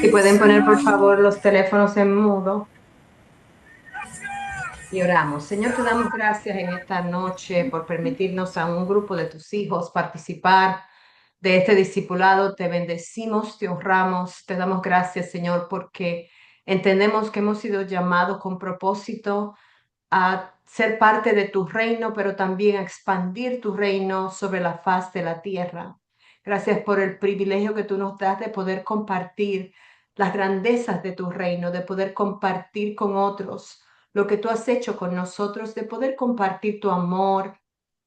Si pueden poner por favor los teléfonos en mudo y oramos. Señor, te damos gracias en esta noche por permitirnos a un grupo de tus hijos participar de este discipulado. Te bendecimos, te honramos, te damos gracias, Señor, porque entendemos que hemos sido llamados con propósito a ser parte de tu reino, pero también a expandir tu reino sobre la faz de la tierra. Gracias por el privilegio que tú nos das de poder compartir las grandezas de tu reino, de poder compartir con otros lo que tú has hecho con nosotros, de poder compartir tu amor,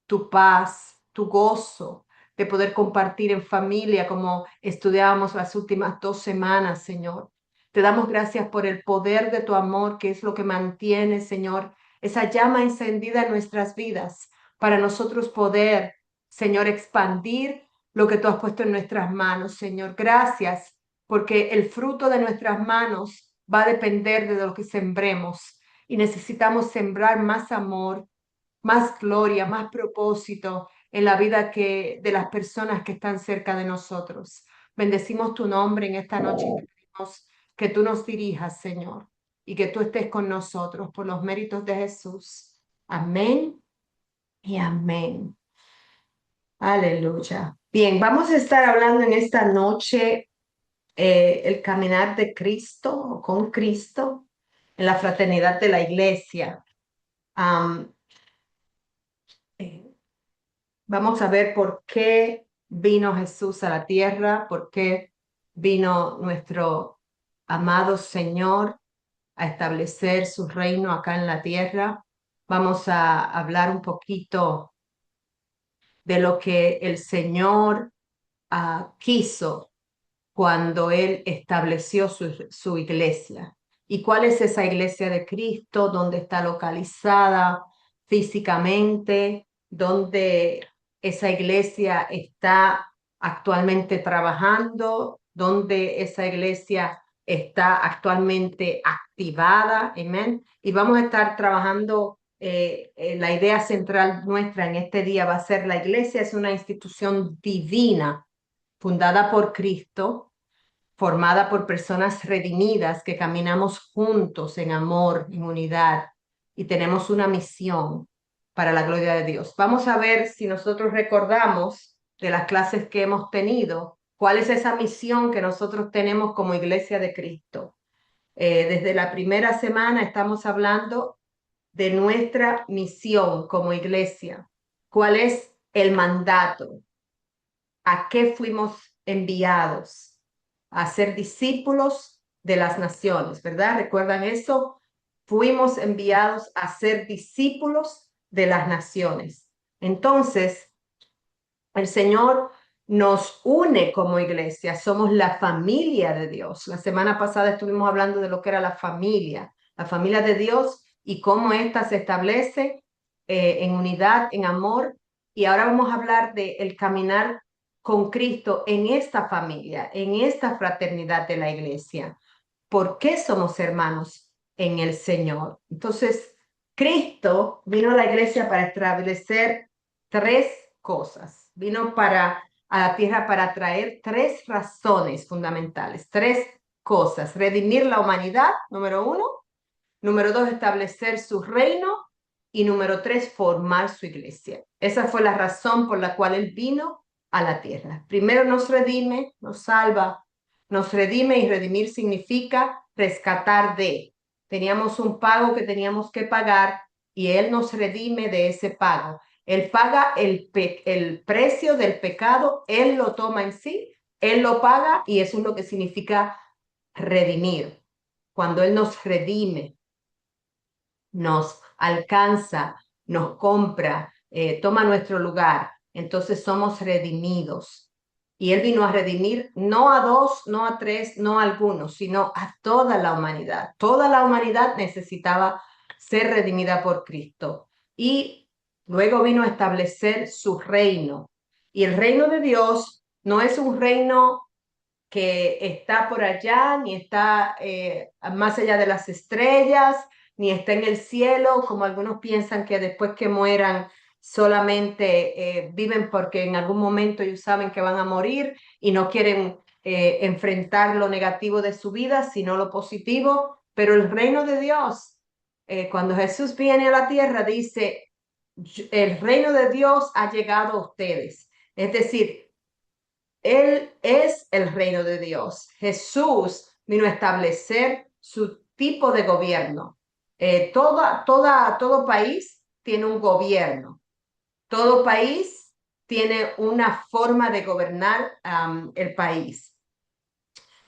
tu paz, tu gozo, de poder compartir en familia como estudiábamos las últimas 2 semanas, Señor. Te damos gracias por el poder de tu amor, que es lo que mantiene, Señor, esa llama encendida en nuestras vidas para nosotros poder, Señor, expandir lo que tú has puesto en nuestras manos, Señor. Gracias, porque el fruto de nuestras manos va a depender de lo que sembremos y necesitamos sembrar más amor, más gloria, más propósito en la vida de las personas que están cerca de nosotros. Bendecimos tu nombre en esta noche y te pedimos que tú nos dirijas, Señor, y que tú estés con nosotros por los méritos de Jesús. Amén y amén. Aleluya. Bien, vamos a estar hablando en esta noche el caminar de Cristo o con Cristo en la fraternidad de la iglesia. Am, eh, Vamos a ver por qué vino Jesús a la tierra, por qué vino nuestro amado Señor a establecer su reino acá en la tierra. Vamos a hablar un poquito de lo que el Señor quiso cuando Él estableció su iglesia. ¿Y cuál es esa iglesia de Cristo? ¿Dónde está localizada físicamente? ¿Dónde esa iglesia está actualmente trabajando? ¿Dónde esa iglesia está actualmente activada? Amén. Y vamos a estar trabajando. La idea central nuestra en este día va a ser: la iglesia es una institución divina fundada por Cristo, formada por personas redimidas que caminamos juntos en amor, en unidad, y tenemos una misión para la gloria de Dios. Vamos a ver si nosotros recordamos de las clases que hemos tenido, cuál es esa misión que nosotros tenemos como iglesia de Cristo. Desde la primera semana estamos hablando de nuestra misión como iglesia. ¿Cuál es el mandato? ¿A qué fuimos enviados? A ser discípulos de las naciones, ¿verdad? ¿Recuerdan eso? Fuimos enviados a ser discípulos de las naciones. Entonces, el Señor nos une como iglesia, somos la familia de Dios. La semana pasada estuvimos hablando de lo que era la familia de Dios y cómo ésta se establece en unidad, en amor. Y ahora vamos a hablar de el caminar con Cristo en esta familia, en esta fraternidad de la iglesia. ¿Por qué somos hermanos en el Señor? Entonces, Cristo vino a la iglesia para establecer 3 cosas. Vino a la tierra para traer 3 razones fundamentales, 3 cosas. Redimir la humanidad, número 1. Número 2, establecer su reino. Y número 3, formar su iglesia. Esa fue la razón por la cual Él vino a la tierra. Primero nos redime, nos salva, nos redime, y redimir significa rescatar de. Teníamos un pago que teníamos que pagar y Él nos redime de ese pago. Él paga el precio del pecado, Él lo toma en sí, Él lo paga, y eso es lo que significa redimir. Cuando Él nos redime, nos alcanza, nos compra, toma nuestro lugar, entonces somos redimidos. Y Él vino a redimir no a 2, no a 3, no a algunos, sino a toda la humanidad. Toda la humanidad necesitaba ser redimida por Cristo. Y luego vino a establecer su reino. Y el reino de Dios no es un reino que está por allá, ni está más allá de las estrellas, ni está en el cielo, como algunos piensan que después que mueran solamente viven porque en algún momento ellos saben que van a morir y no quieren enfrentar lo negativo de su vida, sino lo positivo. Pero el reino de Dios, cuando Jesús viene a la tierra, dice, el reino de Dios ha llegado a ustedes. Es decir, Él es el reino de Dios. Jesús vino a establecer su tipo de gobierno. Todo país tiene un gobierno. Todo país tiene una forma de gobernar el país,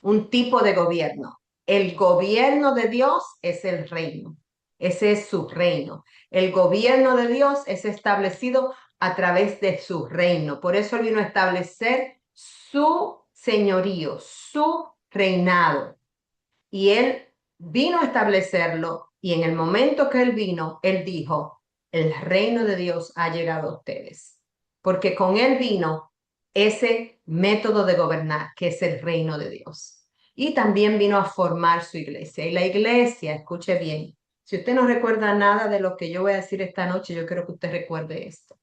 un tipo de gobierno. El gobierno de Dios es el reino. Ese es su reino. El gobierno de Dios es establecido a través de su reino. Por eso Él vino a establecer su señorío, su reinado. Y Él vino a establecerlo y en el momento que Él vino, Él dijo, el reino de Dios ha llegado a ustedes. Porque con Él vino ese método de gobernar, que es el reino de Dios. Y también vino a formar su iglesia. Y la iglesia, escuche bien, si usted no recuerda nada de lo que yo voy a decir esta noche, yo quiero que usted recuerde esto.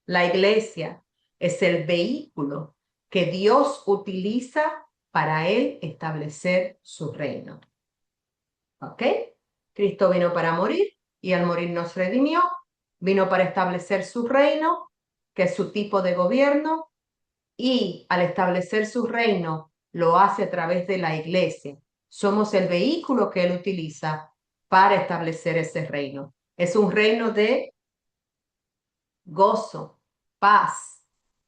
La iglesia es el vehículo que Dios utiliza para Él establecer su reino. ¿Ok? Cristo vino para morir y al morir nos redimió, vino para establecer su reino, que es su tipo de gobierno, y al establecer su reino lo hace a través de la iglesia. Somos el vehículo que Él utiliza para establecer ese reino. Es un reino de gozo, paz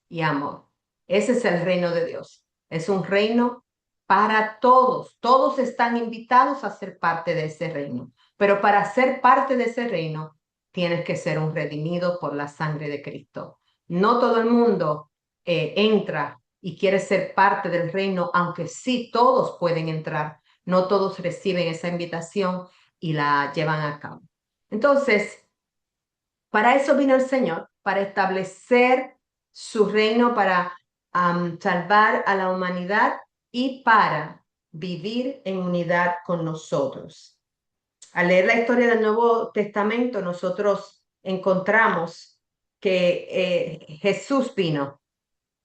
y amor. Ese es el reino de Dios. Es un reino para todos. Todos están invitados a ser parte de ese reino. Pero para ser parte de ese reino, tienes que ser un redimido por la sangre de Cristo. No todo el mundo entra y quiere ser parte del reino, aunque sí todos pueden entrar. No todos reciben esa invitación y la llevan a cabo. Entonces, para eso vino el Señor, para establecer su reino, para salvar a la humanidad y para vivir en unidad con nosotros. Al leer la historia del Nuevo Testamento, nosotros encontramos que Jesús vino.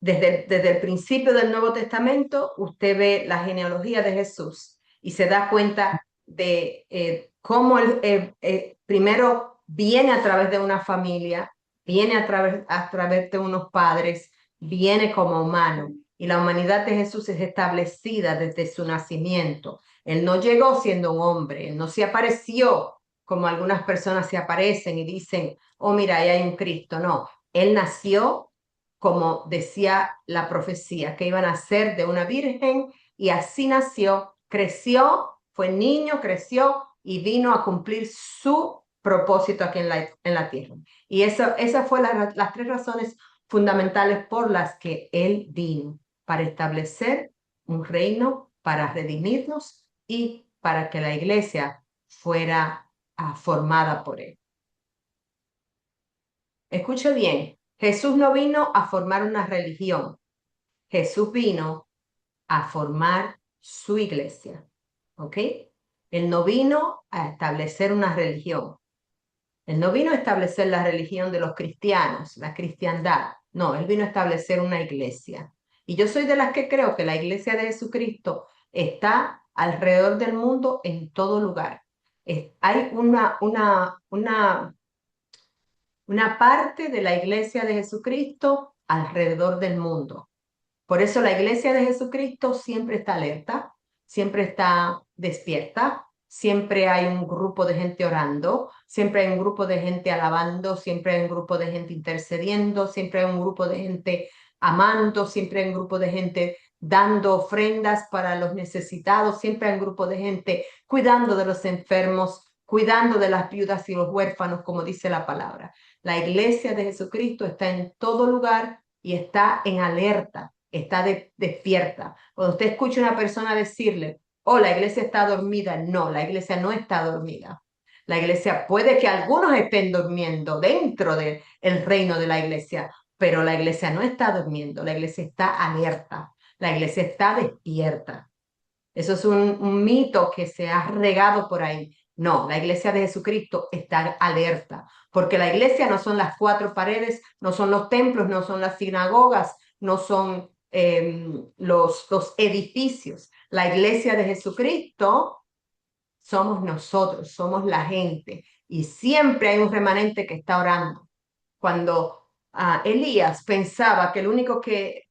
Desde el principio del Nuevo Testamento, usted ve la genealogía de Jesús y se da cuenta de cómo él primero viene a través de una familia, viene a través de unos padres, viene como humano. Y la humanidad de Jesús es establecida desde su nacimiento. Él no llegó siendo un hombre, él no se apareció como algunas personas se aparecen y dicen, oh, mira, ahí hay un Cristo. No, él nació como decía la profecía, que iban a ser de una virgen, y así nació, creció, fue niño, creció y vino a cumplir su propósito aquí en la tierra. Y esas fueron las tres razones fundamentales por las que Él vino, para establecer un reino, para redimirnos y para que la iglesia fuera formada por Él. Escuche bien, Jesús no vino a formar una religión, Jesús vino a formar su iglesia, ¿ok? Él no vino a establecer una religión, él no vino a establecer la religión de los cristianos, la cristiandad, no, él vino a establecer una iglesia. Y yo soy de las que creo que la iglesia de Jesucristo está alrededor del mundo en todo lugar. Hay una parte de la iglesia de Jesucristo alrededor del mundo. Por eso la iglesia de Jesucristo siempre está alerta, siempre está despierta, siempre hay un grupo de gente orando, siempre hay un grupo de gente alabando, siempre hay un grupo de gente intercediendo, siempre hay un grupo de gente amando, siempre hay un grupo de gente dando ofrendas para los necesitados, siempre hay un grupo de gente cuidando de los enfermos, cuidando de las viudas y los huérfanos, como dice la palabra. La iglesia de Jesucristo está en todo lugar y está en alerta, está despierta. Cuando usted escucha a una persona decirle, oh, la iglesia está dormida, no, la iglesia no está dormida. La iglesia puede que algunos estén durmiendo dentro del reino de la iglesia, pero la iglesia no está durmiendo, la iglesia está alerta, la iglesia está despierta. Eso es un mito que se ha regado por ahí No, la iglesia de Jesucristo está alerta, porque la iglesia no son las cuatro paredes, no son los templos, no son las sinagogas, no son los edificios. La iglesia de Jesucristo somos nosotros, somos la gente, y siempre hay un remanente que está orando. Cuando Elías pensaba que el único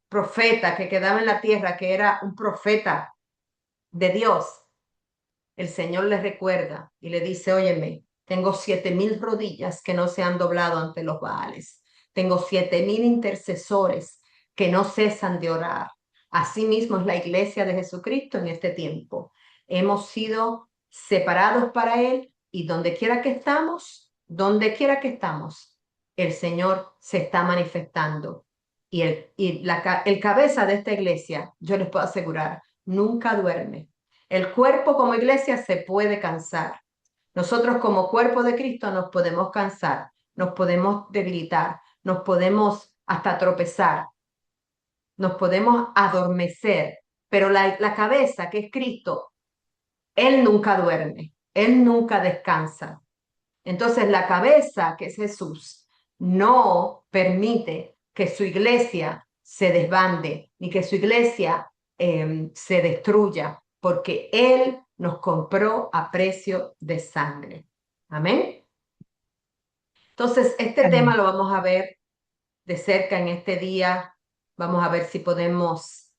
profeta que quedaba en la tierra, que era un profeta de Dios, el Señor le recuerda y le dice, óyeme, tengo 7,000 rodillas que no se han doblado ante los Baales. Tengo 7,000 intercesores que no cesan de orar. Asimismo es la iglesia de Jesucristo en este tiempo. Hemos sido separados para Él y donde quiera que estamos, el Señor se está manifestando. El cabeza de esta iglesia, yo les puedo asegurar, nunca duerme. El cuerpo como iglesia se puede cansar. Nosotros como cuerpo de Cristo nos podemos cansar, nos podemos debilitar, nos podemos hasta tropezar, nos podemos adormecer, pero la cabeza que es Cristo, Él nunca duerme, Él nunca descansa. Entonces la cabeza que es Jesús no permite que su iglesia se desbande ni que su iglesia se destruya, porque Él nos compró a precio de sangre. Amén. Entonces, este tema Amén. lo vamos a ver de cerca en este día. Vamos a ver si podemos,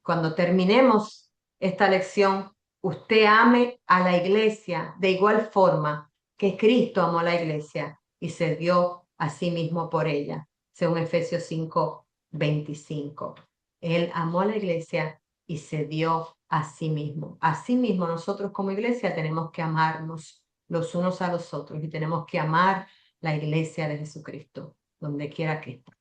cuando terminemos esta lección, usted ame a la iglesia de igual forma que Cristo amó a la iglesia y se dio a sí mismo por ella, según Efesios 5:25. Él amó a la iglesia y se dio a sí mismo. Asimismo, nosotros como iglesia tenemos que amarnos los unos a los otros y tenemos que amar la iglesia de Jesucristo, donde quiera que esté.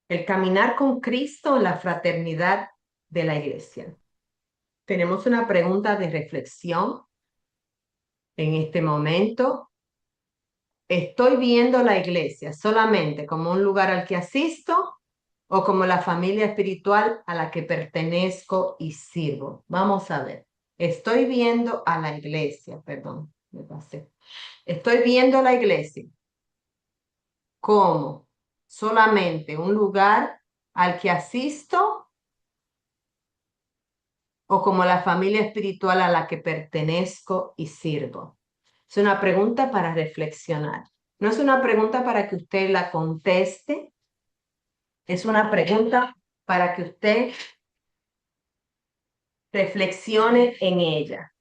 El caminar con Cristo en la fraternidad de la iglesia. Tenemos una pregunta de reflexión en este momento. ¿Estoy viendo la iglesia solamente como un lugar al que asisto o como la familia espiritual a la que pertenezco y sirvo? Vamos a ver. Estoy viendo a la iglesia, perdón, me pasé. Estoy viendo la iglesia como solamente un lugar al que asisto o como la familia espiritual a la que pertenezco y sirvo. Es una pregunta para reflexionar. No es una pregunta para que usted la conteste, es una pregunta para que usted reflexione en ella.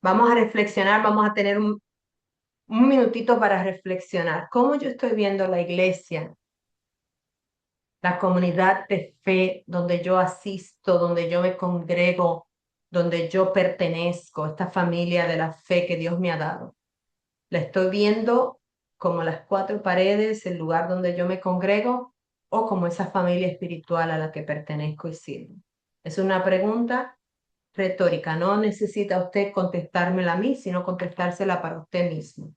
Vamos a reflexionar, vamos a tener un minutito para reflexionar. ¿Cómo yo estoy viendo la iglesia, la comunidad de fe donde yo asisto, donde yo me congrego, donde yo pertenezco, esta familia de la fe que Dios me ha dado? La estoy viendo como las cuatro paredes, el lugar donde yo me congrego, o como esa familia espiritual a la que pertenezco y sirvo. Es una pregunta retórica, no necesita usted contestármela a mí, sino contestársela para usted mismo.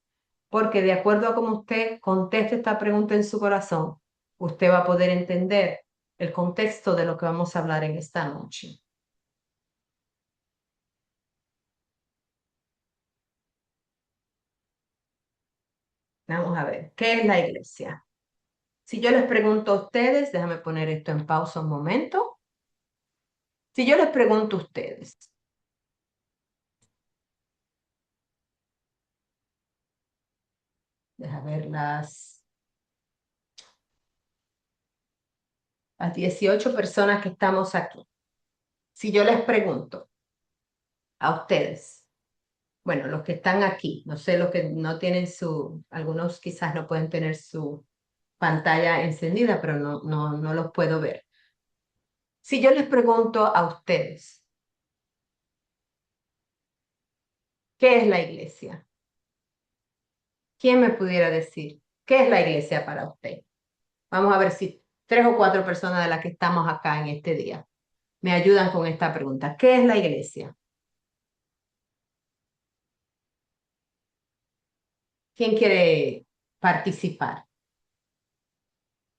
Porque de acuerdo a cómo usted conteste esta pregunta en su corazón, usted va a poder entender el contexto de lo que vamos a hablar en esta noche. Vamos a ver, ¿qué es la iglesia? Si yo les pregunto a ustedes, déjame poner esto en pausa un momento. Si yo les pregunto a ustedes, déjame ver las 18 personas que estamos aquí. Si yo les pregunto a ustedes, bueno, los que están aquí, no sé, los que no tienen algunos quizás no pueden tener su pantalla encendida, pero no los puedo ver. Si yo les pregunto a ustedes, ¿qué es la iglesia? ¿Quién me pudiera decir qué es la iglesia para usted? Vamos a ver si 3 o 4 personas de las que estamos acá en este día me ayudan con esta pregunta. ¿Qué es la iglesia? ¿Quién quiere participar?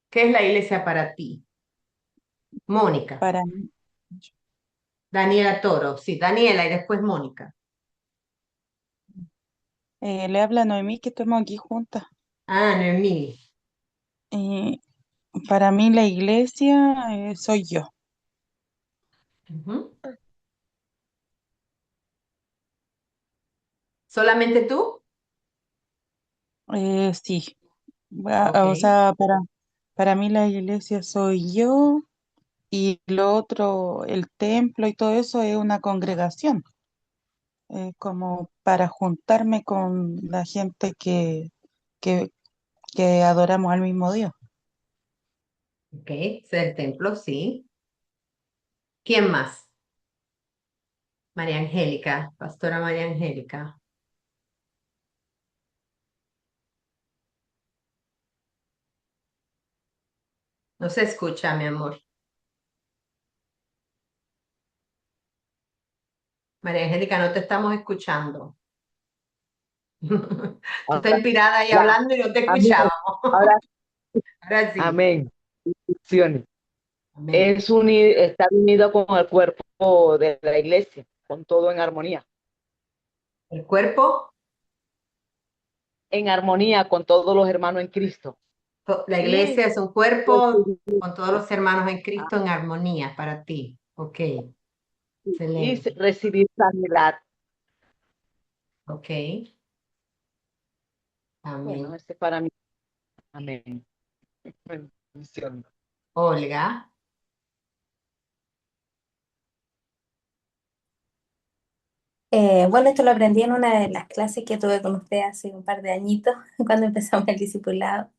¿Qué es la iglesia para ti? Mónica. Para mí. Daniela Toro, sí, Daniela y después Mónica. Le habla Noemí, que estamos aquí juntas. Ah, Noemí. Eh, para mí la iglesia soy yo. Ujú. ¿Solamente tú? Sí. Ok, O sea, para mí la iglesia soy yo y lo otro, el templo y todo eso es una congregación, como para juntarme con la gente que, que adoramos al mismo Dios. ok, es el templo, sí. ¿Quién más? María Angélica, Pastora María Angélica. No se escucha, mi amor. María Angélica, no te estamos escuchando. Tú estás Ahora, inspirada ahí la- hablando y no te amén. escuchábamos. Ahora, Ahora sí. amén. Bendiciones. Amén. Está unido con el cuerpo de la iglesia, con todo El cuerpo, en armonía con todos los hermanos en Cristo. la Y iglesia es un cuerpo con todos los hermanos en Cristo en armonía para ti. Ok, excelente. recibir sanidad. Ok, Bueno, amén. este es para mí. Amén. Bendiciones. Olga, Bueno, esto lo aprendí en una de las clases que tuve con usted hace un par de añitos, cuando empezamos el discipulado.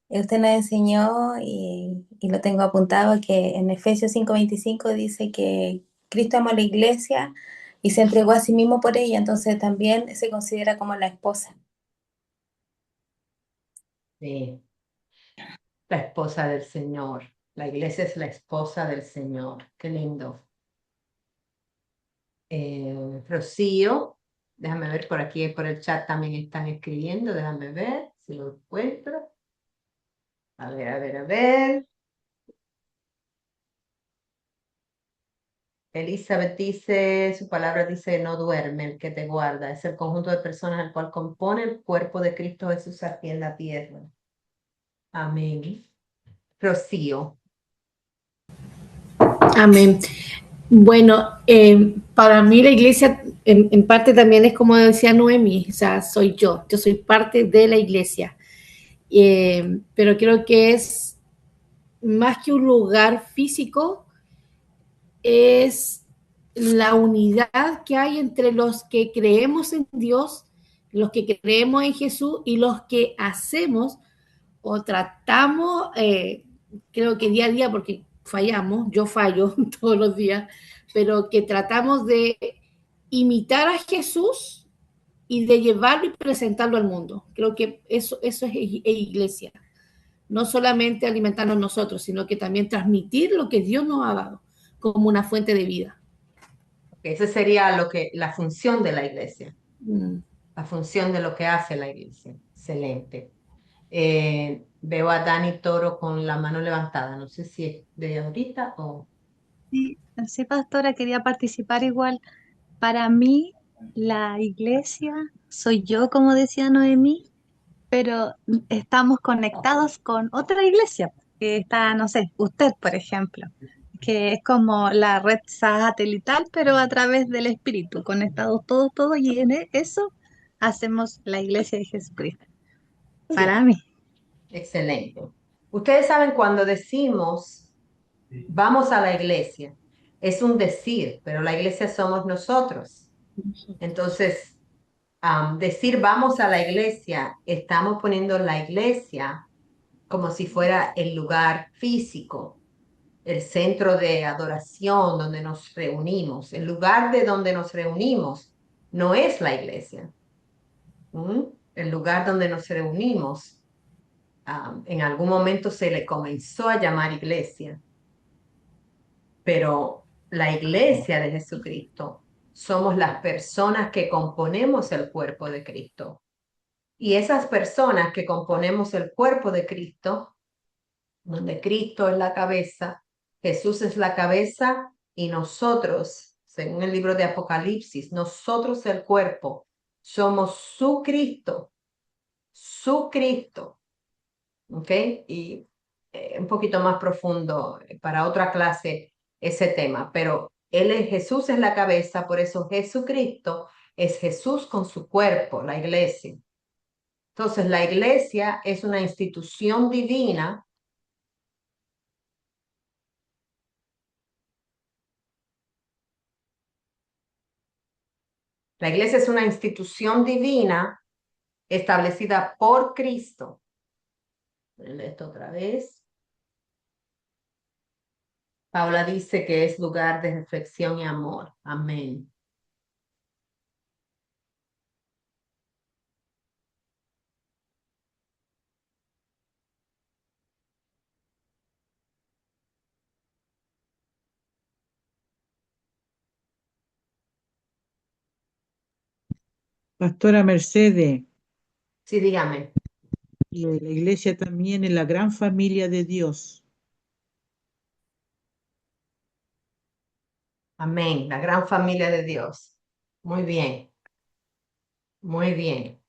Usted nos enseñó y lo tengo apuntado que en Efesios 5:25 dice que Cristo amó a la iglesia y se entregó a sí mismo por ella, entonces también se considera como la esposa. sí, la esposa del Señor. La iglesia es la esposa del Señor. Qué lindo. Rocío, déjame ver por aquí, por el chat también están escribiendo. Déjame ver si lo encuentro. A ver, a ver, a ver. Elizabeth dice, su palabra dice, no duerme el que te guarda. Es el conjunto de personas al cual compone el cuerpo de Cristo Jesús aquí en la tierra. Amén. Rocío. Amén. Bueno, para mí la iglesia en parte también es como decía Noemi, o sea, soy yo soy parte de la iglesia. Pero creo que es más que un lugar físico, es la unidad que hay entre los que creemos en Dios, los que creemos en Jesús y los que hacemos o tratamos, creo que día a día, porque fallamos, yo fallo todos los días, pero que tratamos de imitar a Jesús y de llevarlo y presentarlo al mundo. Creo que eso es iglesia. No solamente alimentarnos nosotros, sino que también transmitir lo que Dios nos ha dado como una fuente de vida. Esa sería la función de la iglesia, Mm. la función de lo que hace la iglesia. Excelente. Veo a Dani Toro con la mano levantada. No sé si es de ahorita o... Sí, sí, pastora, quería participar igual. Para mí, la iglesia soy yo, como decía Noemí, pero estamos conectados con otra iglesia, que está, no sé, usted, por ejemplo, que es como la red satelital, pero a través del Espíritu, conectados todos, y en eso hacemos la iglesia de Jesucristo. Sí, Para mí. excelente. Ustedes saben cuando decimos vamos a la iglesia, es un decir, pero la iglesia somos nosotros. Entonces, decir vamos a la iglesia, estamos poniendo la iglesia como si fuera el lugar físico, el centro de adoración donde nos reunimos. El lugar de donde nos reunimos no es la iglesia. ¿Mm? El lugar donde nos reunimos, en algún momento se le comenzó a llamar iglesia, pero la iglesia de Jesucristo somos las personas que componemos el cuerpo de Cristo. Y esas personas que componemos el cuerpo de Cristo, donde Cristo es la cabeza, Jesús es la cabeza y nosotros, según el libro de Apocalipsis, nosotros el cuerpo, somos su Cristo, ¿ok? Y un poquito más profundo para otra clase ese tema, pero Jesús es la cabeza, por eso Jesucristo es Jesús con su cuerpo, la iglesia. Entonces, la iglesia es una institución divina. La iglesia es una institución divina establecida por Cristo. Voy a leer esto otra vez. Paula dice que es lugar de reflexión y amor. Amén. Pastora Mercedes, Sí, dígame. la iglesia también es la gran familia de Dios. Amén. La gran familia de Dios. Muy bien. Muy bien.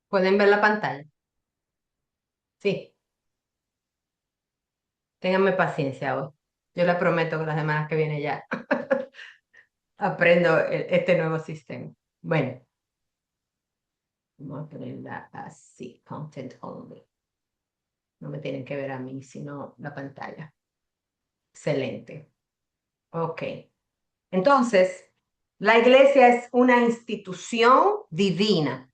¿Pueden ver la pantalla? Sí. Ténganme paciencia hoy. Yo les prometo que las semanas que vienen ya aprendo este nuevo sistema. Bueno, vamos a ponerla así, content only. No me tienen que ver a mí, sino la pantalla. Excelente. Ok. Entonces, la iglesia es una institución divina,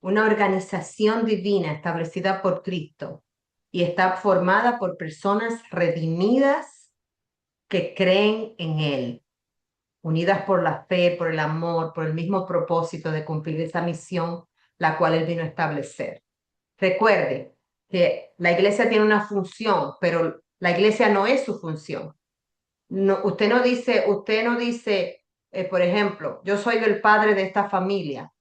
una organización divina establecida por Cristo y está formada por personas redimidas que creen en Él, unidas por la fe, por el amor, por el mismo propósito de cumplir esa misión, la cual Él vino a establecer. Recuerde que la iglesia tiene una función, pero la iglesia no es su función. No, usted no dice, por ejemplo, yo soy el padre de esta familia.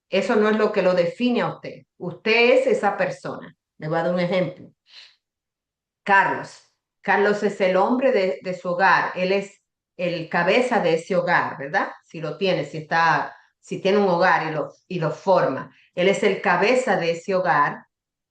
Eso no es lo que lo define a usted. Usted es esa persona. Le voy a dar un ejemplo. Carlos. Carlos es el hombre de su hogar. Él es el cabeza de ese hogar, ¿verdad? Si lo tiene, si tiene un hogar y lo forma. Él es el cabeza de ese hogar,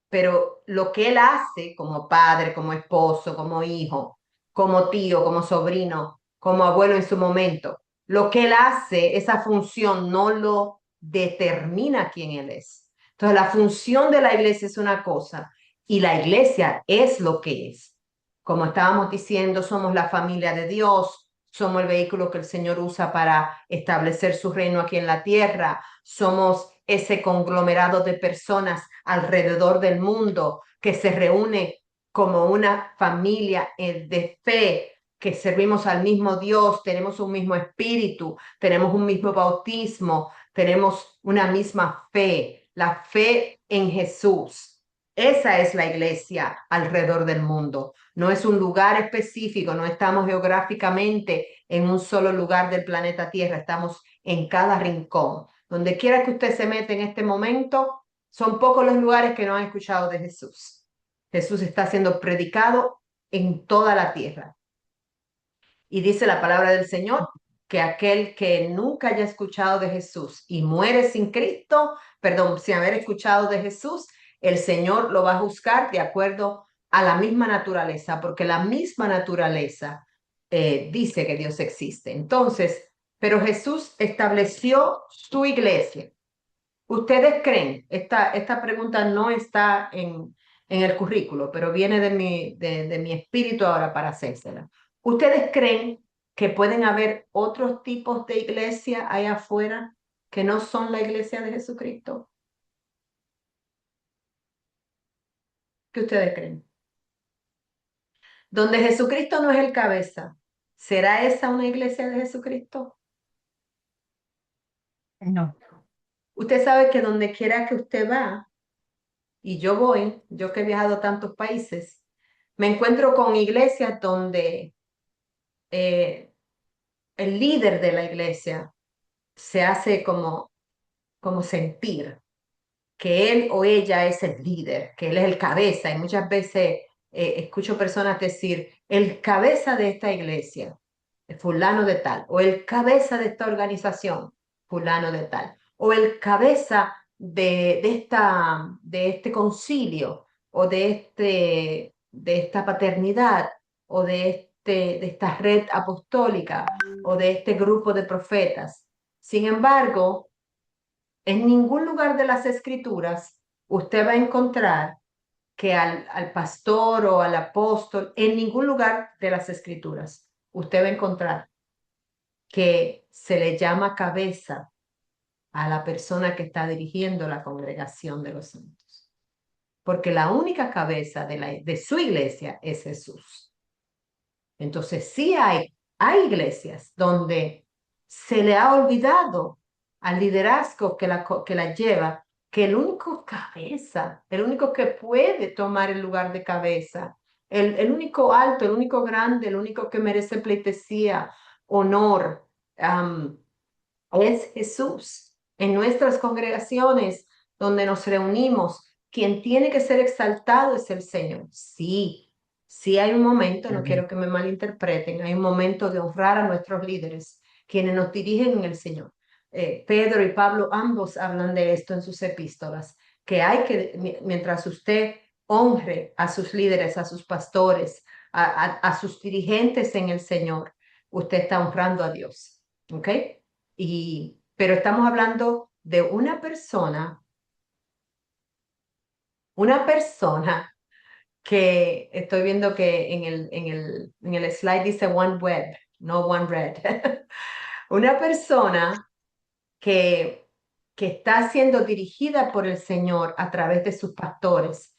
pero lo que él hace como padre, como esposo, como hijo, como tío, como sobrino, como abuelo en su momento, lo que él hace, esa función no lo determina quién él es. Entonces, la función de la iglesia es una cosa y la iglesia es lo que es. Como estábamos diciendo, somos la familia de Dios, somos el vehículo que el Señor usa para establecer su reino aquí en la tierra, somos ese conglomerado de personas alrededor del mundo que se reúne como una familia de fe, que servimos al mismo Dios, tenemos un mismo espíritu, tenemos un mismo bautismo, tenemos una misma fe, la fe en Jesús. Esa es la iglesia alrededor del mundo. No es un lugar específico, no estamos geográficamente en un solo lugar del planeta Tierra, estamos en cada rincón. Donde quiera que usted se mete en este momento, son pocos los lugares que no han escuchado de Jesús. Jesús está siendo predicado en toda la tierra. Y dice la palabra del Señor que aquel que nunca haya escuchado de Jesús y muere sin Cristo, perdón, sin haber escuchado de Jesús, el Señor lo va a juzgar de acuerdo a la misma naturaleza, porque la misma naturaleza dice que Dios existe. Entonces, pero Jesús estableció su iglesia. ¿Ustedes creen? Esta pregunta no está en el currículo, pero viene de mi espíritu ahora para hacérsela. ¿Ustedes creen que pueden haber otros tipos de iglesia allá afuera que no son la iglesia de Jesucristo? ¿Qué ustedes creen? Donde Jesucristo no es el cabeza, ¿será esa una iglesia de Jesucristo? No. Usted sabe que donde quiera que usted va, y yo voy, yo que he viajado a tantos países, me encuentro con iglesias donde el líder de la iglesia se hace como sentir que él o ella es el líder, que él es el cabeza. Y muchas veces escucho personas decir, el cabeza de esta iglesia, fulano de tal, o el cabeza de esta organización, fulano de tal, o el cabeza de este concilio, o de esta paternidad, o de esta red apostólica, o de este grupo de profetas. Sin embargo, en ningún lugar de las escrituras usted va a encontrar que al pastor o al apóstol, en ningún lugar de las escrituras, usted va a encontrar que se le llama cabeza a la persona que está dirigiendo la congregación de los santos. Porque la única cabeza de su iglesia es Jesús. Entonces sí hay iglesias donde se le ha olvidado al liderazgo que la lleva, que el único cabeza, el único que puede tomar el lugar de cabeza, el único alto, el único grande, el único que merece pleitesía, honor, es Jesús. En nuestras congregaciones donde nos reunimos, quien tiene que ser exaltado es el Señor. Sí, sí hay un momento, no quiero que me malinterpreten, hay un momento de honrar a nuestros líderes, quienes nos dirigen en el Señor. Pedro y Pablo ambos hablan de esto en sus epístolas, que hay que, mientras usted honre a sus líderes, a sus pastores, a sus dirigentes en el Señor, usted está honrando a Dios. ¿Ok? Pero estamos hablando de una persona que estoy viendo que en el slide dice one web, no one red. Una persona que, que está siendo dirigida por el Señor a través de sus pastores.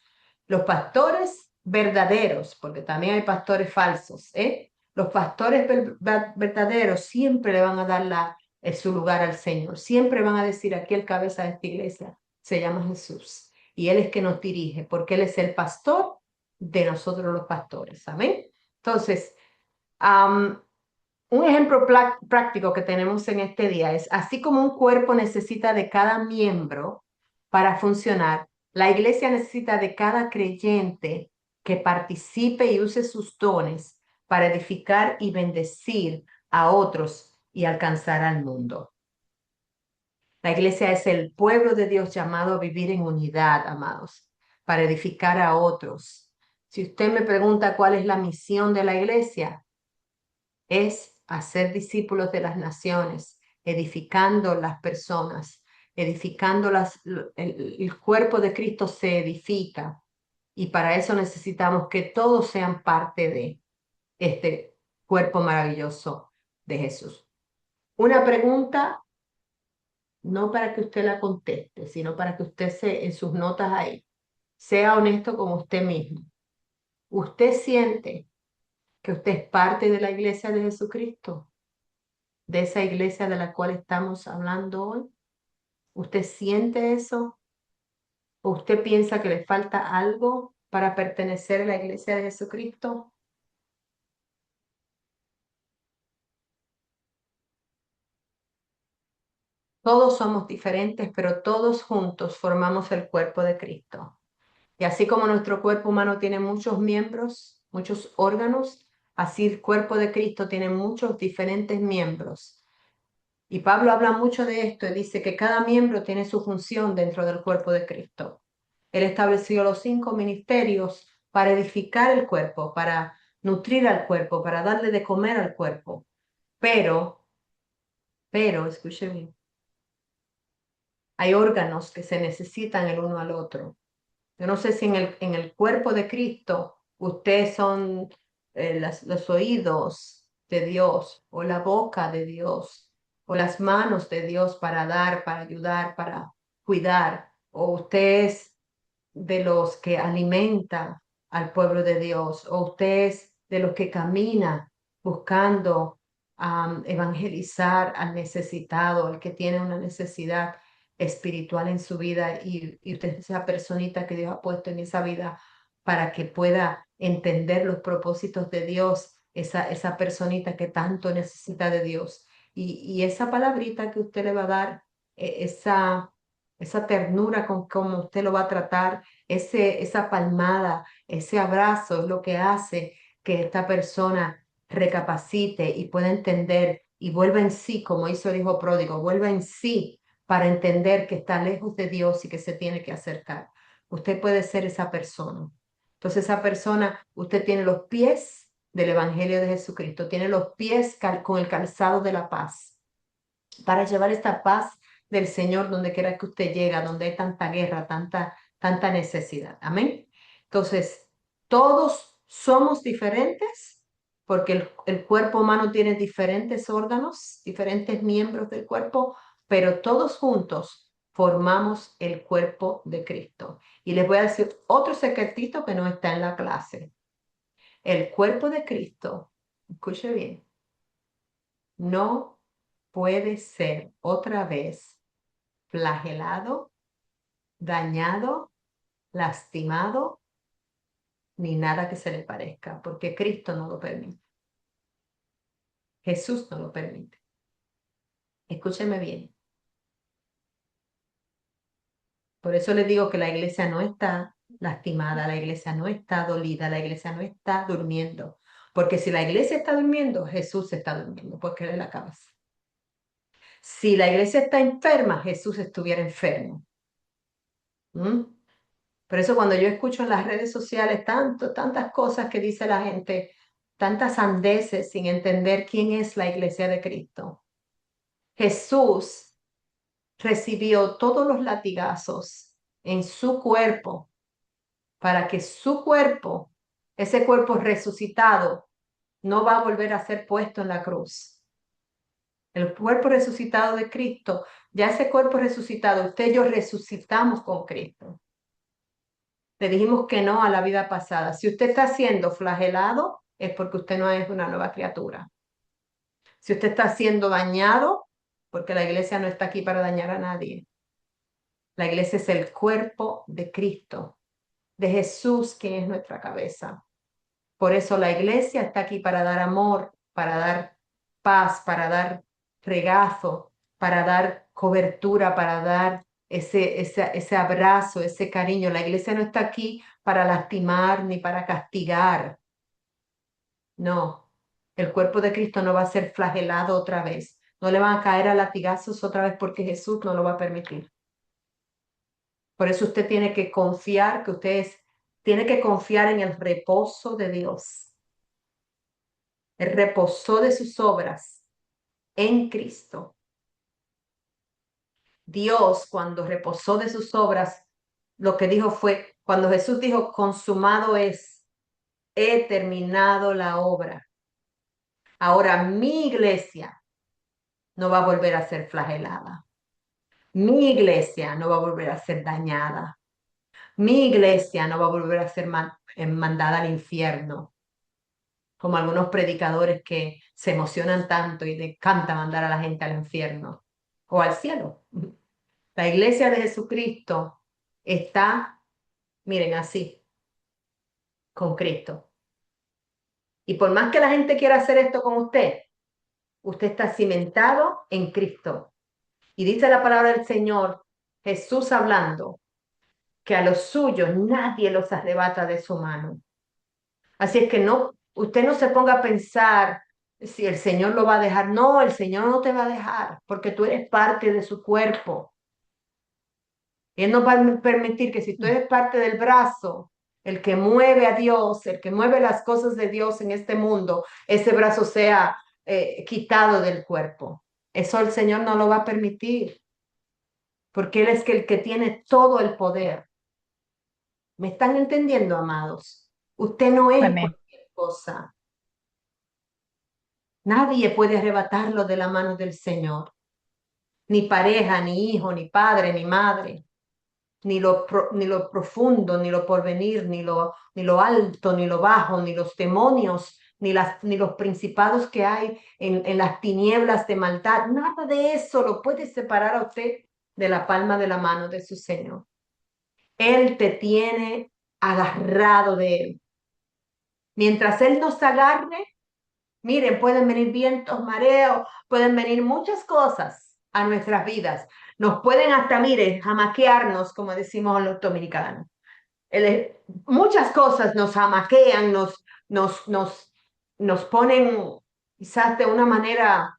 Los pastores verdaderos, porque también hay pastores falsos, ¿eh? Los pastores verdaderos siempre le van a dar su lugar al Señor. Siempre van a decir, aquí el cabeza de esta iglesia se llama Jesús. Y Él es que nos dirige, porque Él es el pastor de nosotros los pastores. Amén. Entonces, un ejemplo práctico que tenemos en este día es, así como un cuerpo necesita de cada miembro para funcionar, la iglesia necesita de cada creyente que participe y use sus dones para edificar y bendecir a otros y alcanzar al mundo. La iglesia es el pueblo de Dios llamado a vivir en unidad, amados, para edificar a otros. Si usted me pregunta cuál es la misión de la iglesia, es hacer discípulos de las naciones, edificando las personas, edificando el cuerpo de Cristo se edifica y para eso necesitamos que todos sean parte de este cuerpo maravilloso de Jesús. Una pregunta, no para que usted la conteste, sino para que usted en sus notas ahí, sea honesto con usted mismo. ¿Usted siente que usted es parte de la iglesia de Jesucristo? ¿De esa iglesia de la cual estamos hablando hoy? ¿Usted siente eso? ¿O usted piensa que le falta algo para pertenecer a la iglesia de Jesucristo? Todos somos diferentes, pero todos juntos formamos el cuerpo de Cristo. Y así como nuestro cuerpo humano tiene muchos miembros, muchos órganos, así el cuerpo de Cristo tiene muchos diferentes miembros. Y Pablo habla mucho de esto y dice que cada miembro tiene su función dentro del cuerpo de Cristo. Él estableció los 5 ministerios para edificar el cuerpo, para nutrir al cuerpo, para darle de comer al cuerpo. Pero, escuche bien, hay órganos que se necesitan el uno al otro. Yo no sé si en el cuerpo de Cristo ustedes son los oídos de Dios o la boca de Dios o las manos de Dios para dar, para ayudar, para cuidar, o usted es de los que alimentan al pueblo de Dios, o usted es de los que camina buscando evangelizar al necesitado, al que tiene una necesidad espiritual en su vida y usted es esa personita que Dios ha puesto en esa vida para que pueda entender los propósitos de Dios, esa personita que tanto necesita de Dios. Y esa palabrita que usted le va a dar, esa ternura con cómo usted lo va a tratar, esa palmada, ese abrazo es lo que hace que esta persona recapacite y pueda entender y vuelva en sí, como hizo el hijo pródigo, vuelva en sí para entender que está lejos de Dios y que se tiene que acercar. Usted puede ser esa persona. Entonces esa persona, usted tiene los pies del Evangelio de Jesucristo, tiene los pies con el calzado de la paz para llevar esta paz del Señor donde quiera que usted llega, donde hay tanta guerra, tanta necesidad. Amén. Entonces, todos somos diferentes porque el cuerpo humano tiene diferentes órganos, diferentes miembros del cuerpo, pero todos juntos formamos el cuerpo de Cristo. Y les voy a decir otro secretito que no está en la clase. El cuerpo de Cristo, escuche bien, no puede ser otra vez flagelado, dañado, lastimado, ni nada que se le parezca, porque Cristo no lo permite. Jesús no lo permite. Escúcheme bien. Por eso les digo que la iglesia no está lastimada, la iglesia no está dolida, la iglesia no está durmiendo. Porque si la iglesia está durmiendo, Jesús está durmiendo, porque Él es la cabeza. Si la iglesia está enferma, Jesús estuviera enfermo. ¿Mm? Por eso cuando yo escucho en las redes sociales tantas cosas que dice la gente, tantas sandeces sin entender quién es la iglesia de Cristo. Jesús recibió todos los latigazos en su cuerpo para que su cuerpo, ese cuerpo resucitado, no va a volver a ser puesto en la cruz. El cuerpo resucitado de Cristo, ya ese cuerpo resucitado, usted y yo resucitamos con Cristo. Le dijimos que no a la vida pasada. Si usted está siendo flagelado, es porque usted no es una nueva criatura. Si usted está siendo dañado, porque la iglesia no está aquí para dañar a nadie. La iglesia es el cuerpo de Cristo, de Jesús, quien es nuestra cabeza. Por eso la iglesia está aquí para dar amor, para dar paz, para dar regazo, para dar cobertura, para dar ese abrazo, ese cariño. La iglesia no está aquí para lastimar ni para castigar. No, el cuerpo de Cristo no va a ser flagelado otra vez. No le van a caer a latigazos otra vez porque Jesús no lo va a permitir. Por eso usted tiene que confiar, tiene que confiar en el reposo de Dios. Él reposó de sus obras en Cristo. Dios, cuando reposó de sus obras, lo que dijo fue, cuando Jesús dijo, consumado es, he terminado la obra. Ahora mi iglesia no va a volver a ser flagelada. Mi iglesia no va a volver a ser dañada. Mi iglesia no va a volver a ser mandada al infierno, como algunos predicadores que se emocionan tanto y les encanta mandar a la gente al infierno o al cielo. La iglesia de Jesucristo está, miren, así, con Cristo. Y por más que la gente quiera hacer esto con usted está cimentado en Cristo. Y dice la palabra del Señor, Jesús hablando, que a los suyos nadie los arrebata de su mano. Así es que usted no se ponga a pensar si el Señor lo va a dejar. No, el Señor no te va a dejar porque tú eres parte de su cuerpo. Él no va a permitir que si tú eres parte del brazo, el que mueve a Dios, el que mueve las cosas de Dios en este mundo, ese brazo sea quitado del cuerpo. Eso el Señor no lo va a permitir porque Él es el que tiene todo el poder. ¿Me están entendiendo, amados? Usted no es Amén. cualquier cosa. Nadie puede arrebatarlo de la mano del Señor. Ni pareja, ni hijo, ni padre, ni madre. ni lo profundo, ni lo porvenir, ni lo alto, ni lo bajo, ni los demonios, ni los principados que hay en las tinieblas de maldad. Nada de eso lo puede separar a usted de la palma de la mano de su Señor. Él te tiene agarrado de Él. Mientras Él nos agarre, miren, pueden venir vientos, mareos, pueden venir muchas cosas a nuestras vidas. Nos pueden hasta, miren, jamaquearnos, como decimos los dominicanos. Muchas cosas nos jamaquean, nos ponen quizás de una manera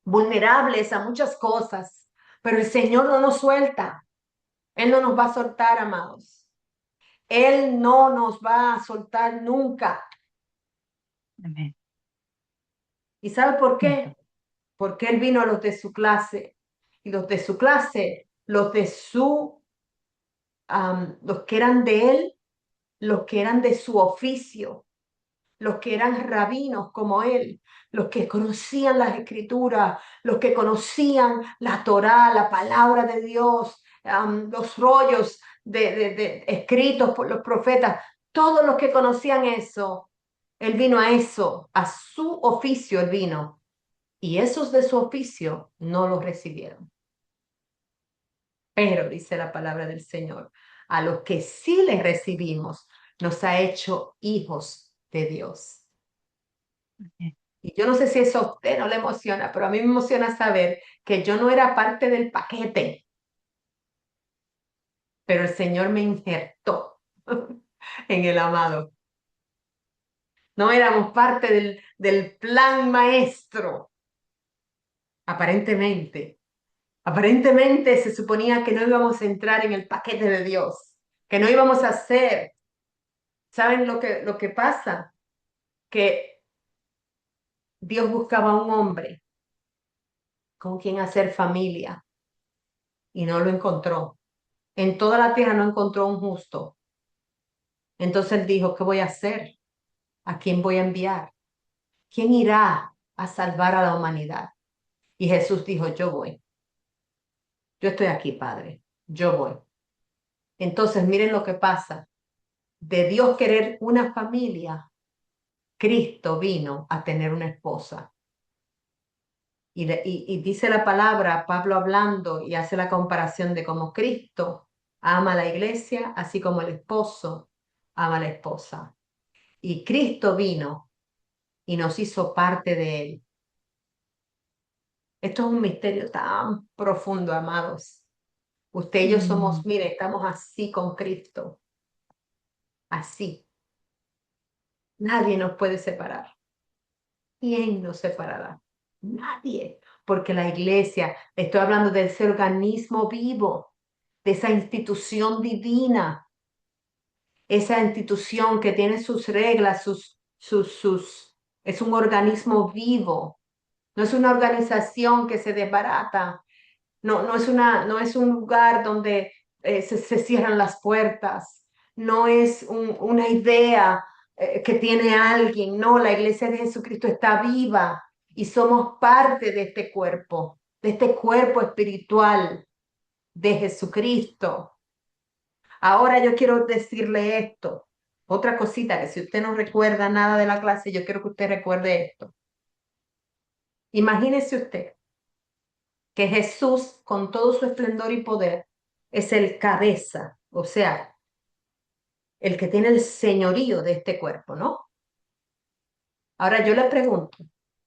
vulnerables a muchas cosas, pero el Señor no nos suelta. Él no nos va a soltar, amados. Él no nos va a soltar nunca. Amén. ¿Y sabe por qué? Porque Él vino a los de su clase. Y los de su clase, los que eran de Él, los que eran de su oficio, los que eran rabinos como Él, los que conocían las escrituras, los que conocían la Torá, la palabra de Dios, los rollos escritos por los profetas, todos los que conocían eso, Él vino a eso, a su oficio Él vino. Y esos de su oficio no los recibieron. Pero, dice la palabra del Señor, a los que sí les recibimos, nos ha hecho hijos de Dios. Y yo no sé si eso a usted no le emociona, pero a mí me emociona saber que yo no era parte del paquete, pero el Señor me injertó en el amado. No éramos parte del plan maestro, aparentemente. Aparentemente se suponía que no íbamos a entrar en el paquete de Dios, que no íbamos a hacer. ¿Saben lo que pasa? Que Dios buscaba un hombre con quien hacer familia y no lo encontró. En toda la tierra no encontró un justo. Entonces él dijo, ¿qué voy a hacer? ¿A quién voy a enviar? ¿Quién irá a salvar a la humanidad? Y Jesús dijo, yo voy. Yo estoy aquí, Padre. Yo voy. Entonces miren lo que pasa. De Dios querer una familia, Cristo vino a tener una esposa. Y dice la palabra, Pablo hablando y hace la comparación de cómo Cristo ama a la iglesia, así como el esposo ama a la esposa. Y Cristo vino y nos hizo parte de él. Esto es un misterio tan profundo, amados. Usted y yo somos, mire, estamos así con Cristo. Así. Nadie nos puede separar. ¿Quién nos separará? Nadie. Porque la iglesia, estoy hablando de ese organismo vivo, de esa institución divina, esa institución que tiene sus reglas, es un organismo vivo. No es una organización que se desbarata. No es un lugar donde se cierran las puertas. No es una idea que tiene alguien. No, la iglesia de Jesucristo está viva y somos parte de este cuerpo espiritual de Jesucristo. Ahora yo quiero decirle esto. Otra cosita que si usted no recuerda nada de la clase, yo quiero que usted recuerde esto. Imagínese usted que Jesús, con todo su esplendor y poder, es el cabeza, o sea, el que tiene el señorío de este cuerpo, ¿no? Ahora yo le pregunto,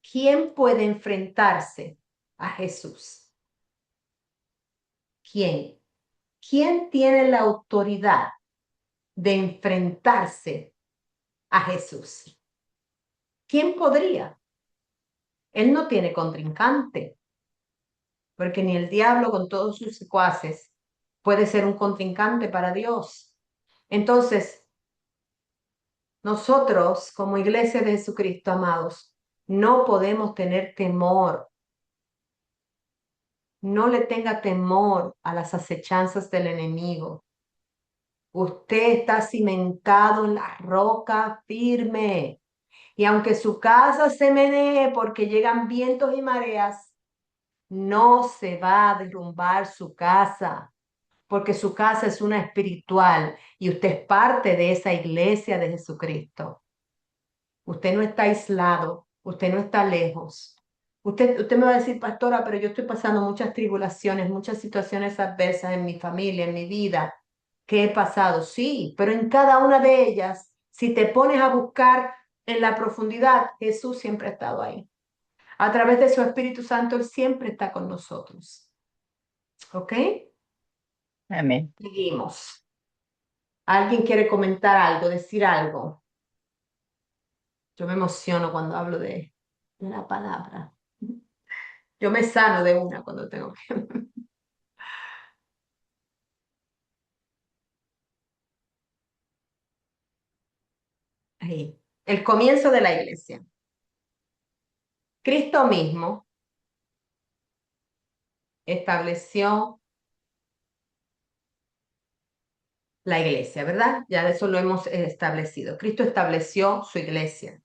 ¿quién puede enfrentarse a Jesús? ¿Quién? ¿Quién tiene la autoridad de enfrentarse a Jesús? ¿Quién podría? Él no tiene contrincante, porque ni el diablo con todos sus secuaces puede ser un contrincante para Dios. Entonces, nosotros como iglesia de Jesucristo, amados, no podemos tener temor. No le tenga temor a las acechanzas del enemigo. Usted está cimentado en la roca firme. Y aunque su casa se menee porque llegan vientos y mareas, no se va a derrumbar su casa, porque su casa es una espiritual y usted es parte de esa iglesia de Jesucristo. Usted no está aislado, usted no está lejos. Usted me va a decir, pastora, pero yo estoy pasando muchas tribulaciones, muchas situaciones adversas en mi familia, en mi vida. ¿Qué he pasado? Sí, pero en cada una de ellas, si te pones a buscar en la profundidad, Jesús siempre ha estado ahí. A través de su Espíritu Santo, Él siempre está con nosotros. ¿Ok? Amén. Seguimos. ¿Alguien quiere comentar algo, decir algo? Yo me emociono cuando hablo de la palabra. Yo me sano de una cuando tengo que. Ahí. El comienzo de la iglesia. Cristo mismo estableció la iglesia, ¿verdad? Ya eso lo hemos establecido. Cristo estableció su iglesia.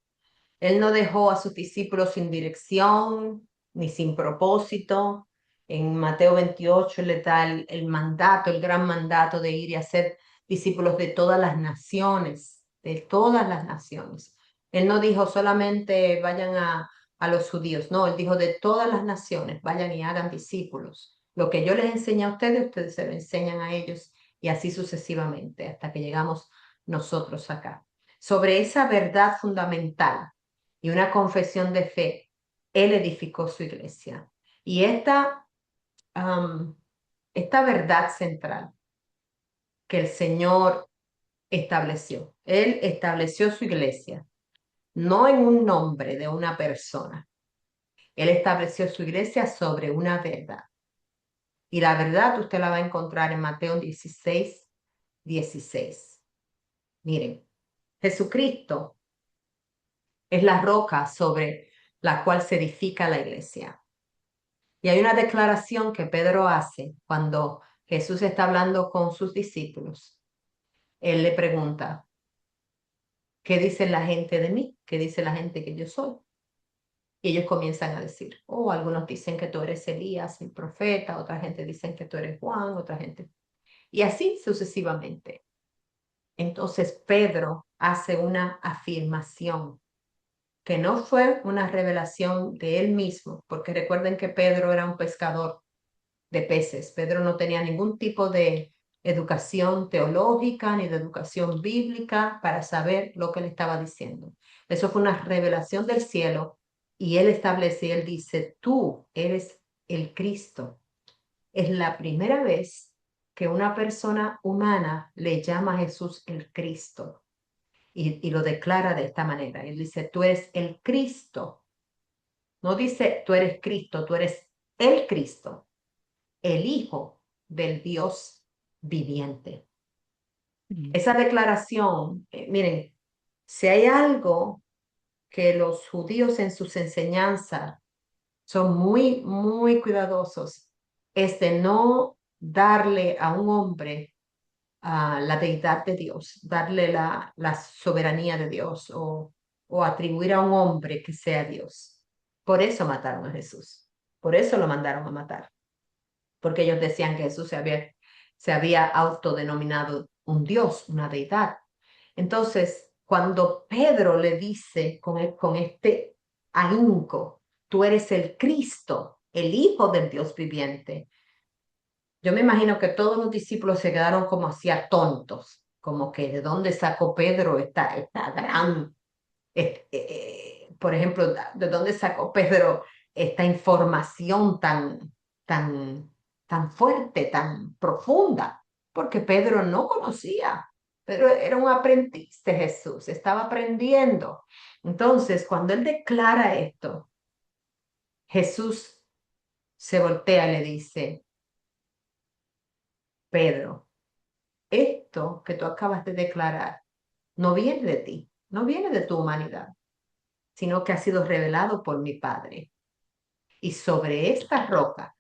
Él no dejó a sus discípulos sin dirección ni sin propósito. En Mateo 28 le da el mandato, el gran mandato de ir y hacer discípulos de todas las naciones, de todas las naciones. Él no dijo solamente vayan a los judíos, no, él dijo de todas las naciones, vayan y hagan discípulos. Lo que yo les enseño a ustedes se lo enseñan a ellos y así sucesivamente hasta que llegamos nosotros acá. Sobre esa verdad fundamental y una confesión de fe, él edificó su iglesia. Y esta verdad central que el Señor estableció, él estableció su iglesia, no en un nombre de una persona, él estableció su iglesia sobre una verdad. Y la verdad usted la va a encontrar en Mateo 16, 16. Miren, Jesucristo es la roca sobre la cual se edifica la iglesia. Y hay una declaración que Pedro hace cuando Jesús está hablando con sus discípulos. Él le pregunta, ¿qué dice la gente de mí? ¿Qué dice la gente que yo soy? Y ellos comienzan a decir, oh, algunos dicen que tú eres Elías, el profeta, otra gente dicen que tú eres Juan, otra gente. Y así sucesivamente. Entonces Pedro hace una afirmación que no fue una revelación de él mismo, porque recuerden que Pedro era un pescador de peces. Pedro no tenía ningún tipo de educación teológica ni de educación bíblica para saber lo que él estaba diciendo. Eso fue una revelación del cielo y él establece, él dice, tú eres el Cristo. Es la primera vez que una persona humana le llama a Jesús el Cristo y lo declara de esta manera. Él dice, tú eres el Cristo. No dice, tú eres Cristo, tú eres el Cristo, el Hijo del Dios viviente. Esa declaración, miren, si hay algo que los judíos en sus enseñanzas son muy, muy cuidadosos, es de no darle a un hombre la deidad de Dios, darle la soberanía de Dios o atribuir a un hombre que sea Dios. Por eso mataron a Jesús, por eso lo mandaron a matar, porque ellos decían que Jesús se había autodenominado un Dios, una deidad. Entonces, cuando Pedro le dice con este ahínco, tú eres el Cristo, el Hijo del Dios viviente, yo me imagino que todos los discípulos se quedaron como así atónitos, como que de dónde sacó Pedro esta gran, por ejemplo, de dónde sacó Pedro esta información tan fuerte, tan profunda, porque Pedro no conocía. Pedro era un aprendiz de Jesús, estaba aprendiendo. Entonces, cuando él declara esto, Jesús se voltea y le dice, Pedro, esto que tú acabas de declarar no viene de ti, no viene de tu humanidad, sino que ha sido revelado por mi Padre. Y sobre esta roca,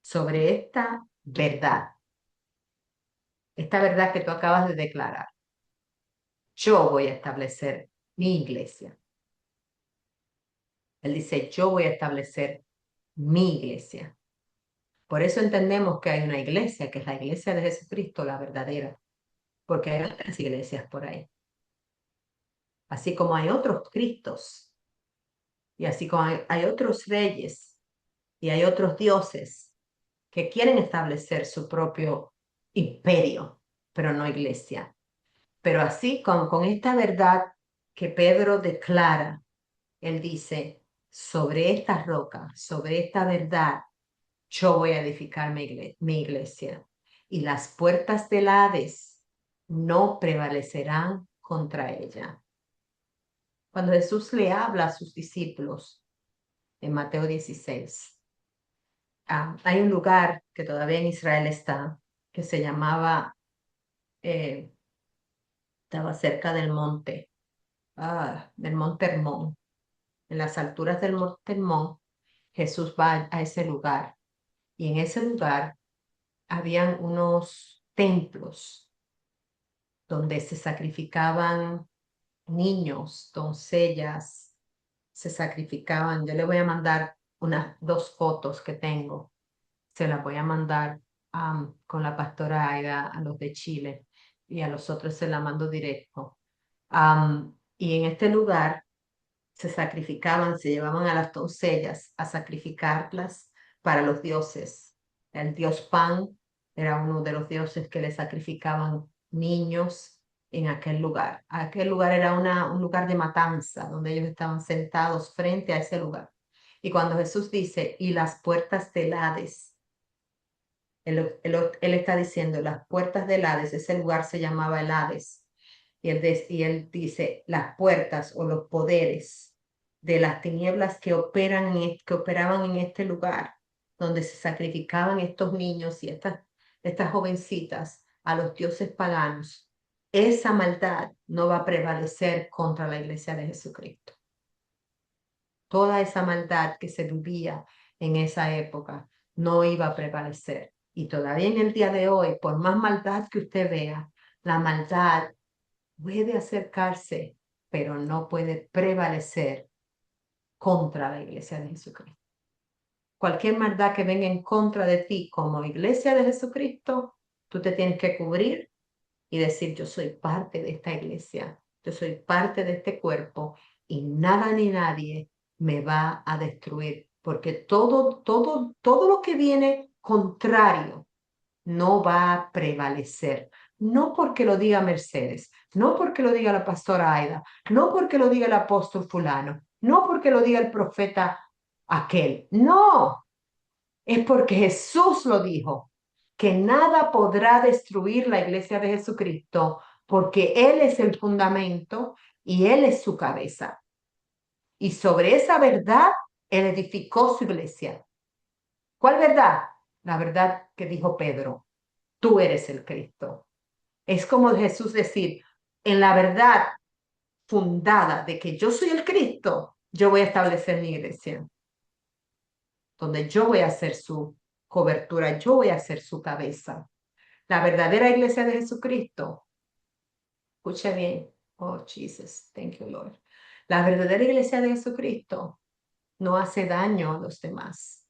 sobre esta verdad que tú acabas de declarar, yo voy a establecer mi iglesia. Él dice, yo voy a establecer mi iglesia. Por eso entendemos que hay una iglesia, que es la iglesia de Jesucristo, la verdadera, porque hay otras iglesias por ahí. Así como hay otros Cristos, y así como hay otros reyes, y hay otros dioses que quieren establecer su propio imperio, pero no iglesia. Pero así con esta verdad que Pedro declara, él dice, sobre esta roca, sobre esta verdad, yo voy a edificar mi iglesia, y las puertas del Hades no prevalecerán contra ella. Cuando Jesús le habla a sus discípulos en Mateo 16, hay un lugar que todavía en Israel está, que se llamaba, estaba cerca del monte Hermón. En las alturas del monte Hermón, Jesús va a ese lugar, y en ese lugar habían unos templos donde se sacrificaban niños, doncellas, se sacrificaban. Yo le voy a mandar unas 2 fotos que tengo, se las voy a mandar con la pastora Aida a los de Chile, y a los otros se la mando directo. Y en este lugar se sacrificaban, se llevaban a las doncellas a sacrificarlas para los dioses. El dios Pan era uno de los dioses que le sacrificaban niños en aquel lugar. Aquel lugar era un lugar de matanza, donde ellos estaban sentados frente a ese lugar. Y cuando Jesús dice, y las puertas del Hades, él está diciendo, las puertas del Hades, ese lugar se llamaba el Hades. Y él dice, las puertas o los poderes de las tinieblas que operaban en este lugar, donde se sacrificaban estos niños y estas jovencitas a los dioses paganos, esa maldad no va a prevalecer contra la iglesia de Jesucristo. Toda esa maldad que se vivía en esa época no iba a prevalecer. Y todavía en el día de hoy, por más maldad que usted vea, la maldad puede acercarse, pero no puede prevalecer contra la iglesia de Jesucristo. Cualquier maldad que venga en contra de ti como iglesia de Jesucristo, tú te tienes que cubrir y decir, yo soy parte de esta iglesia, yo soy parte de este cuerpo, y nada ni nadie me va a destruir, porque todo lo que viene contrario no va a prevalecer. No porque lo diga Mercedes, no porque lo diga la pastora Aida, no porque lo diga el apóstol fulano, no porque lo diga el profeta aquel. No, es porque Jesús lo dijo, que nada podrá destruir la iglesia de Jesucristo, porque Él es el fundamento y Él es su cabeza. Y sobre esa verdad, Él edificó su iglesia. ¿Cuál verdad? La verdad que dijo Pedro, tú eres el Cristo. Es como Jesús decir, en la verdad fundada de que yo soy el Cristo, yo voy a establecer mi iglesia, donde yo voy a ser su cobertura, yo voy a ser su cabeza. La verdadera iglesia de Jesucristo, escuche bien, oh Jesus, thank you Lord. La verdadera iglesia de Jesucristo no hace daño a los demás.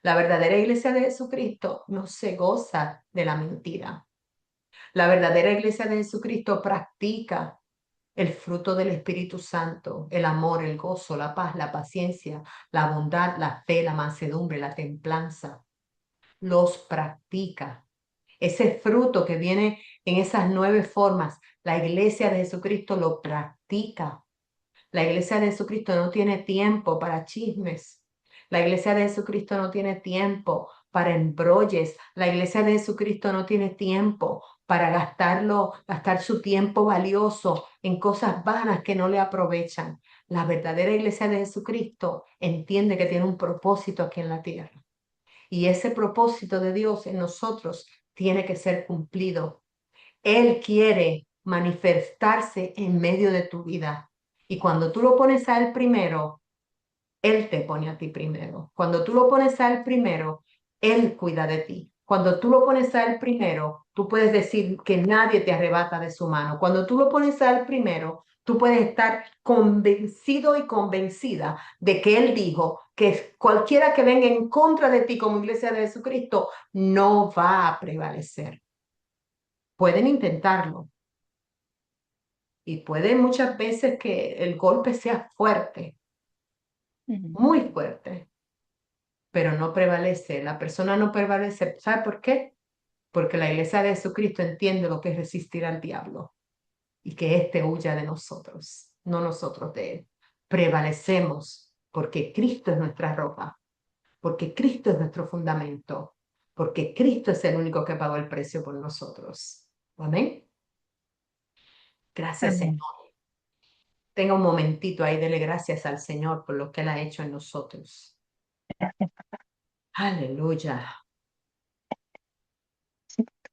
La verdadera iglesia de Jesucristo no se goza de la mentira. La verdadera iglesia de Jesucristo practica el fruto del Espíritu Santo, el amor, el gozo, la paz, la paciencia, la bondad, la fe, la mansedumbre, la templanza. Los practica. Ese fruto que viene en esas 9 formas, la iglesia de Jesucristo lo practica. La iglesia de Jesucristo no tiene tiempo para chismes. La iglesia de Jesucristo no tiene tiempo para embrolles. La iglesia de Jesucristo no tiene tiempo para gastar su tiempo valioso en cosas vanas que no le aprovechan. La verdadera iglesia de Jesucristo entiende que tiene un propósito aquí en la tierra. Y ese propósito de Dios en nosotros tiene que ser cumplido. Él quiere manifestarse en medio de tu vida. Y cuando tú lo pones a Él primero, Él te pone a ti primero. Cuando tú lo pones a Él primero, Él cuida de ti. Cuando tú lo pones a Él primero, tú puedes decir que nadie te arrebata de su mano. Cuando tú lo pones a Él primero, Tú puedes estar convencido y convencida de que Él dijo que cualquiera que venga en contra de ti como iglesia de Jesucristo no va a prevalecer. Pueden intentarlo y puede muchas veces que el golpe sea fuerte, muy fuerte, pero no prevalece. La persona no prevalece. ¿Sabe por qué? Porque la iglesia de Jesucristo entiende lo que es resistir al diablo y que éste huya de nosotros, no nosotros de él. Prevalecemos porque Cristo es nuestra roca, porque Cristo es nuestro fundamento, porque Cristo es el único que pagó el precio por nosotros. Amén. Gracias, Amén. Señor. Tenga un momentito ahí, dele gracias al Señor por lo que Él ha hecho en nosotros. Aleluya.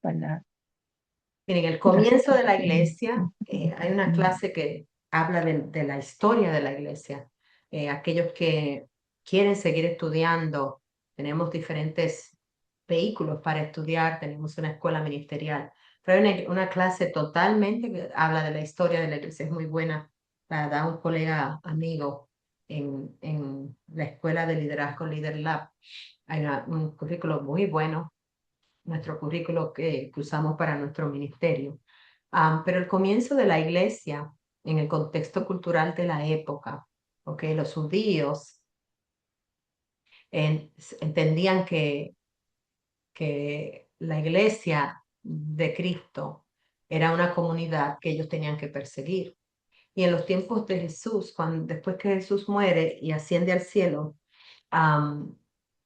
Hola. Miren, el Gracias. comienzo de la iglesia, hay una clase que habla de la historia de la iglesia. Aquellos que quieren seguir estudiando, tenemos diferentes vehículos para estudiar, tenemos una escuela ministerial, pero hay una clase totalmente que habla de la historia de la iglesia, es muy buena, la da un colega amigo en la escuela de liderazgo Leader Lab. Hay un currículo muy bueno, nuestro currículo que usamos para nuestro ministerio. Pero el comienzo de la iglesia en el contexto cultural de la época, ¿okay? Los judíos entendían que la iglesia de Cristo era una comunidad que ellos tenían que perseguir. Y en los tiempos de Jesús, después que Jesús muere y asciende al cielo,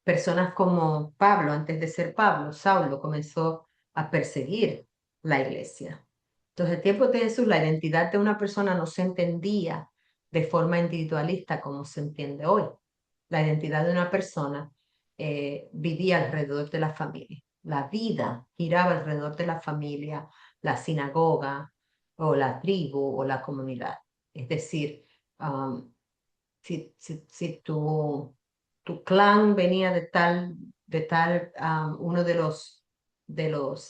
personas como Pablo, antes de ser Pablo, Saulo, comenzó a perseguir la iglesia. Entonces, en tiempos de Jesús, la identidad de una persona no se entendía de forma individualista como se entiende hoy. La identidad de una persona vivía alrededor de la familia. La vida giraba alrededor de la familia, la sinagoga, o la tribu, o la comunidad. Es decir, si tu clan venía de tal, uno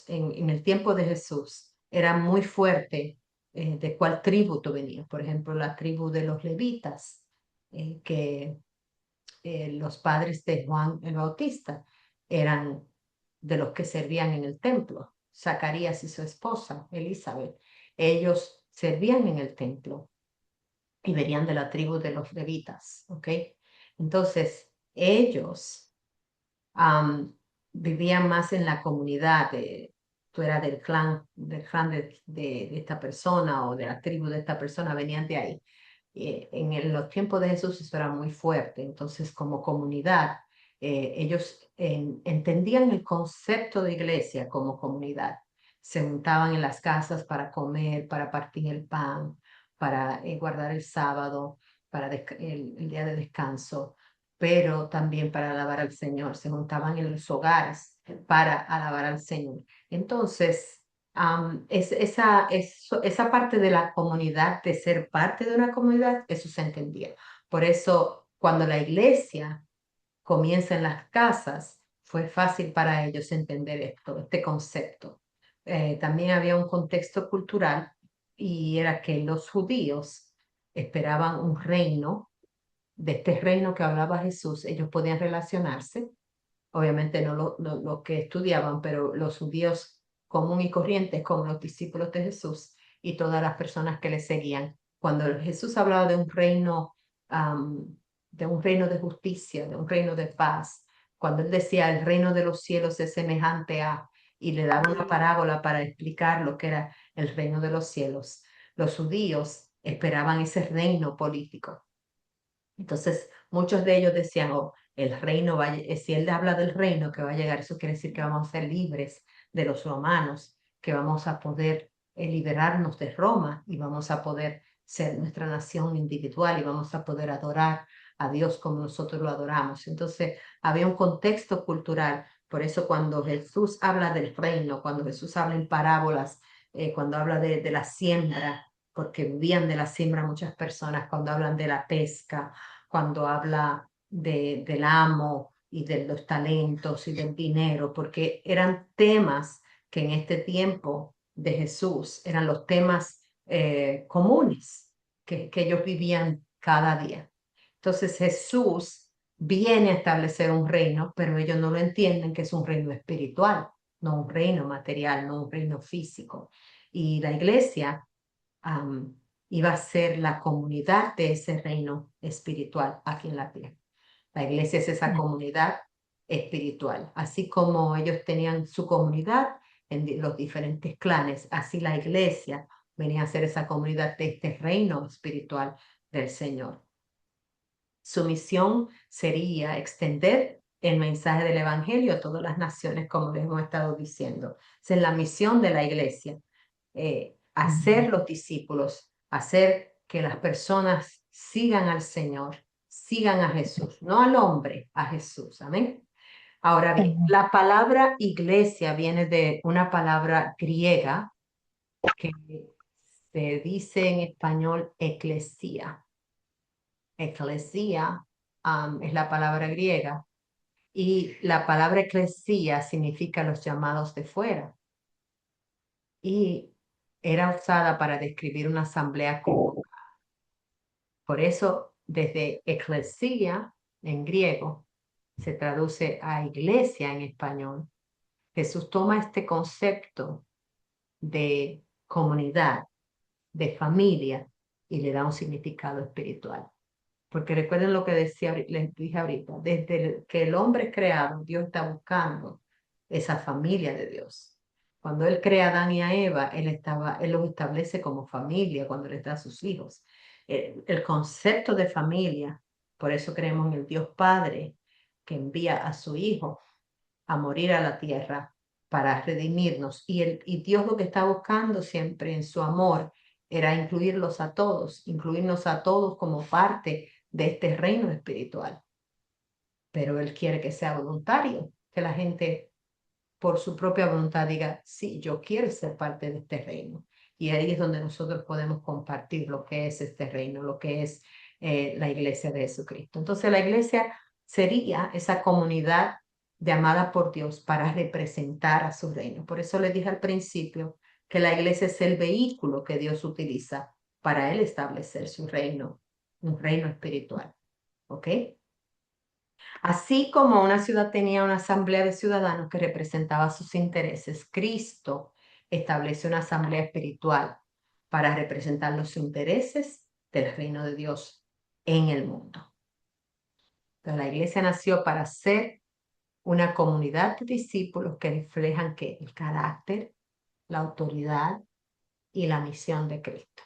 en el tiempo de Jesús, era muy fuerte de cuál tribu tú venías. Por ejemplo, la tribu de los levitas, que los padres de Juan el Bautista eran de los que servían en el templo. Zacarías y su esposa, Elizabeth, ellos servían en el templo y venían de la tribu de los levitas, ¿ok? Entonces, ellos vivían más en la comunidad, tú eras del clan de esta persona o de la tribu de esta persona, venían de ahí. En los tiempos de Jesús eso era muy fuerte, entonces como comunidad, ellos entendían el concepto de iglesia como comunidad. Se juntaban en las casas para comer, para partir el pan, para guardar el sábado, para el día de descanso, pero también para alabar al Señor. Se juntaban en los hogares para alabar al Señor. Entonces, esa parte de la comunidad, de ser parte de una comunidad, eso se entendía. Por eso, cuando la iglesia comienza en las casas, fue fácil para ellos entender este concepto. También había un contexto cultural y era que los judíos esperaban un reino, de este reino que hablaba Jesús, ellos podían relacionarse, obviamente no lo que estudiaban, pero los judíos común y corrientes como los discípulos de Jesús y todas las personas que le seguían. Cuando Jesús hablaba de un reino de justicia, de un reino de paz, cuando él decía el reino de los cielos es semejante a, y le daba una parábola para explicar lo que era el reino de los cielos, los judíos esperaban ese reino político. Entonces, muchos de ellos decían, oh, el reino si él habla del reino que va a llegar, eso quiere decir que vamos a ser libres de los romanos, que vamos a poder liberarnos de Roma y vamos a poder ser nuestra nación individual y vamos a poder adorar a Dios como nosotros lo adoramos. Entonces, había un contexto cultural. Por eso cuando Jesús habla del reino, cuando Jesús habla en parábolas, cuando habla de la siembra, porque vivían de la siembra muchas personas, cuando hablan de la pesca, cuando habla del amo y de los talentos y del dinero, porque eran temas que en este tiempo de Jesús eran los temas comunes. que ellos vivían cada día. Entonces Jesús viene a establecer un reino, pero ellos no lo entienden que es un reino espiritual, no un reino material, no un reino físico. Y la iglesia iba a ser la comunidad de ese reino espiritual aquí en la tierra. La iglesia es esa comunidad espiritual. Así como ellos tenían su comunidad en los diferentes clanes, así la iglesia venía a ser esa comunidad de este reino espiritual del Señor. Su misión sería extender el mensaje del Evangelio a todas las naciones, como les hemos estado diciendo. Esa es la misión de la iglesia, hacer los discípulos, hacer que las personas sigan al Señor, sigan a Jesús, no al hombre, a Jesús. Amén. Ahora bien, la palabra iglesia viene de una palabra griega que se dice en español eclesía. Eclesía es la palabra griega y la palabra eclesía significa los llamados de fuera y era usada para describir una asamblea convocada. Por eso, desde eclesía en griego se traduce a iglesia en español. Jesús toma este concepto de comunidad, de familia, y le da un significado espiritual. Porque recuerden lo que les dije ahorita, desde que el hombre es creado, Dios está buscando esa familia de Dios. Cuando Él crea a Adán y a Eva, Él los establece como familia cuando les da a sus hijos. El concepto de familia, por eso creemos en el Dios Padre, que envía a su Hijo a morir a la tierra para redimirnos. Y Dios lo que está buscando siempre en su amor era incluirnos a todos como parte de este reino espiritual. Pero Él quiere que sea voluntario, que la gente por su propia voluntad diga, sí, yo quiero ser parte de este reino. Y ahí es donde nosotros podemos compartir lo que es este reino, lo que es la iglesia de Jesucristo. Entonces la iglesia sería esa comunidad llamada por Dios para representar a su reino. Por eso les dije al principio que la iglesia es el vehículo que Dios utiliza para Él establecer su reino, un reino espiritual. ¿Ok? Así como una ciudad tenía una asamblea de ciudadanos que representaba sus intereses, Cristo estableció una asamblea espiritual para representar los intereses del reino de Dios en el mundo. Entonces, la iglesia nació para ser una comunidad de discípulos que reflejan que el carácter, la autoridad y la misión de Cristo.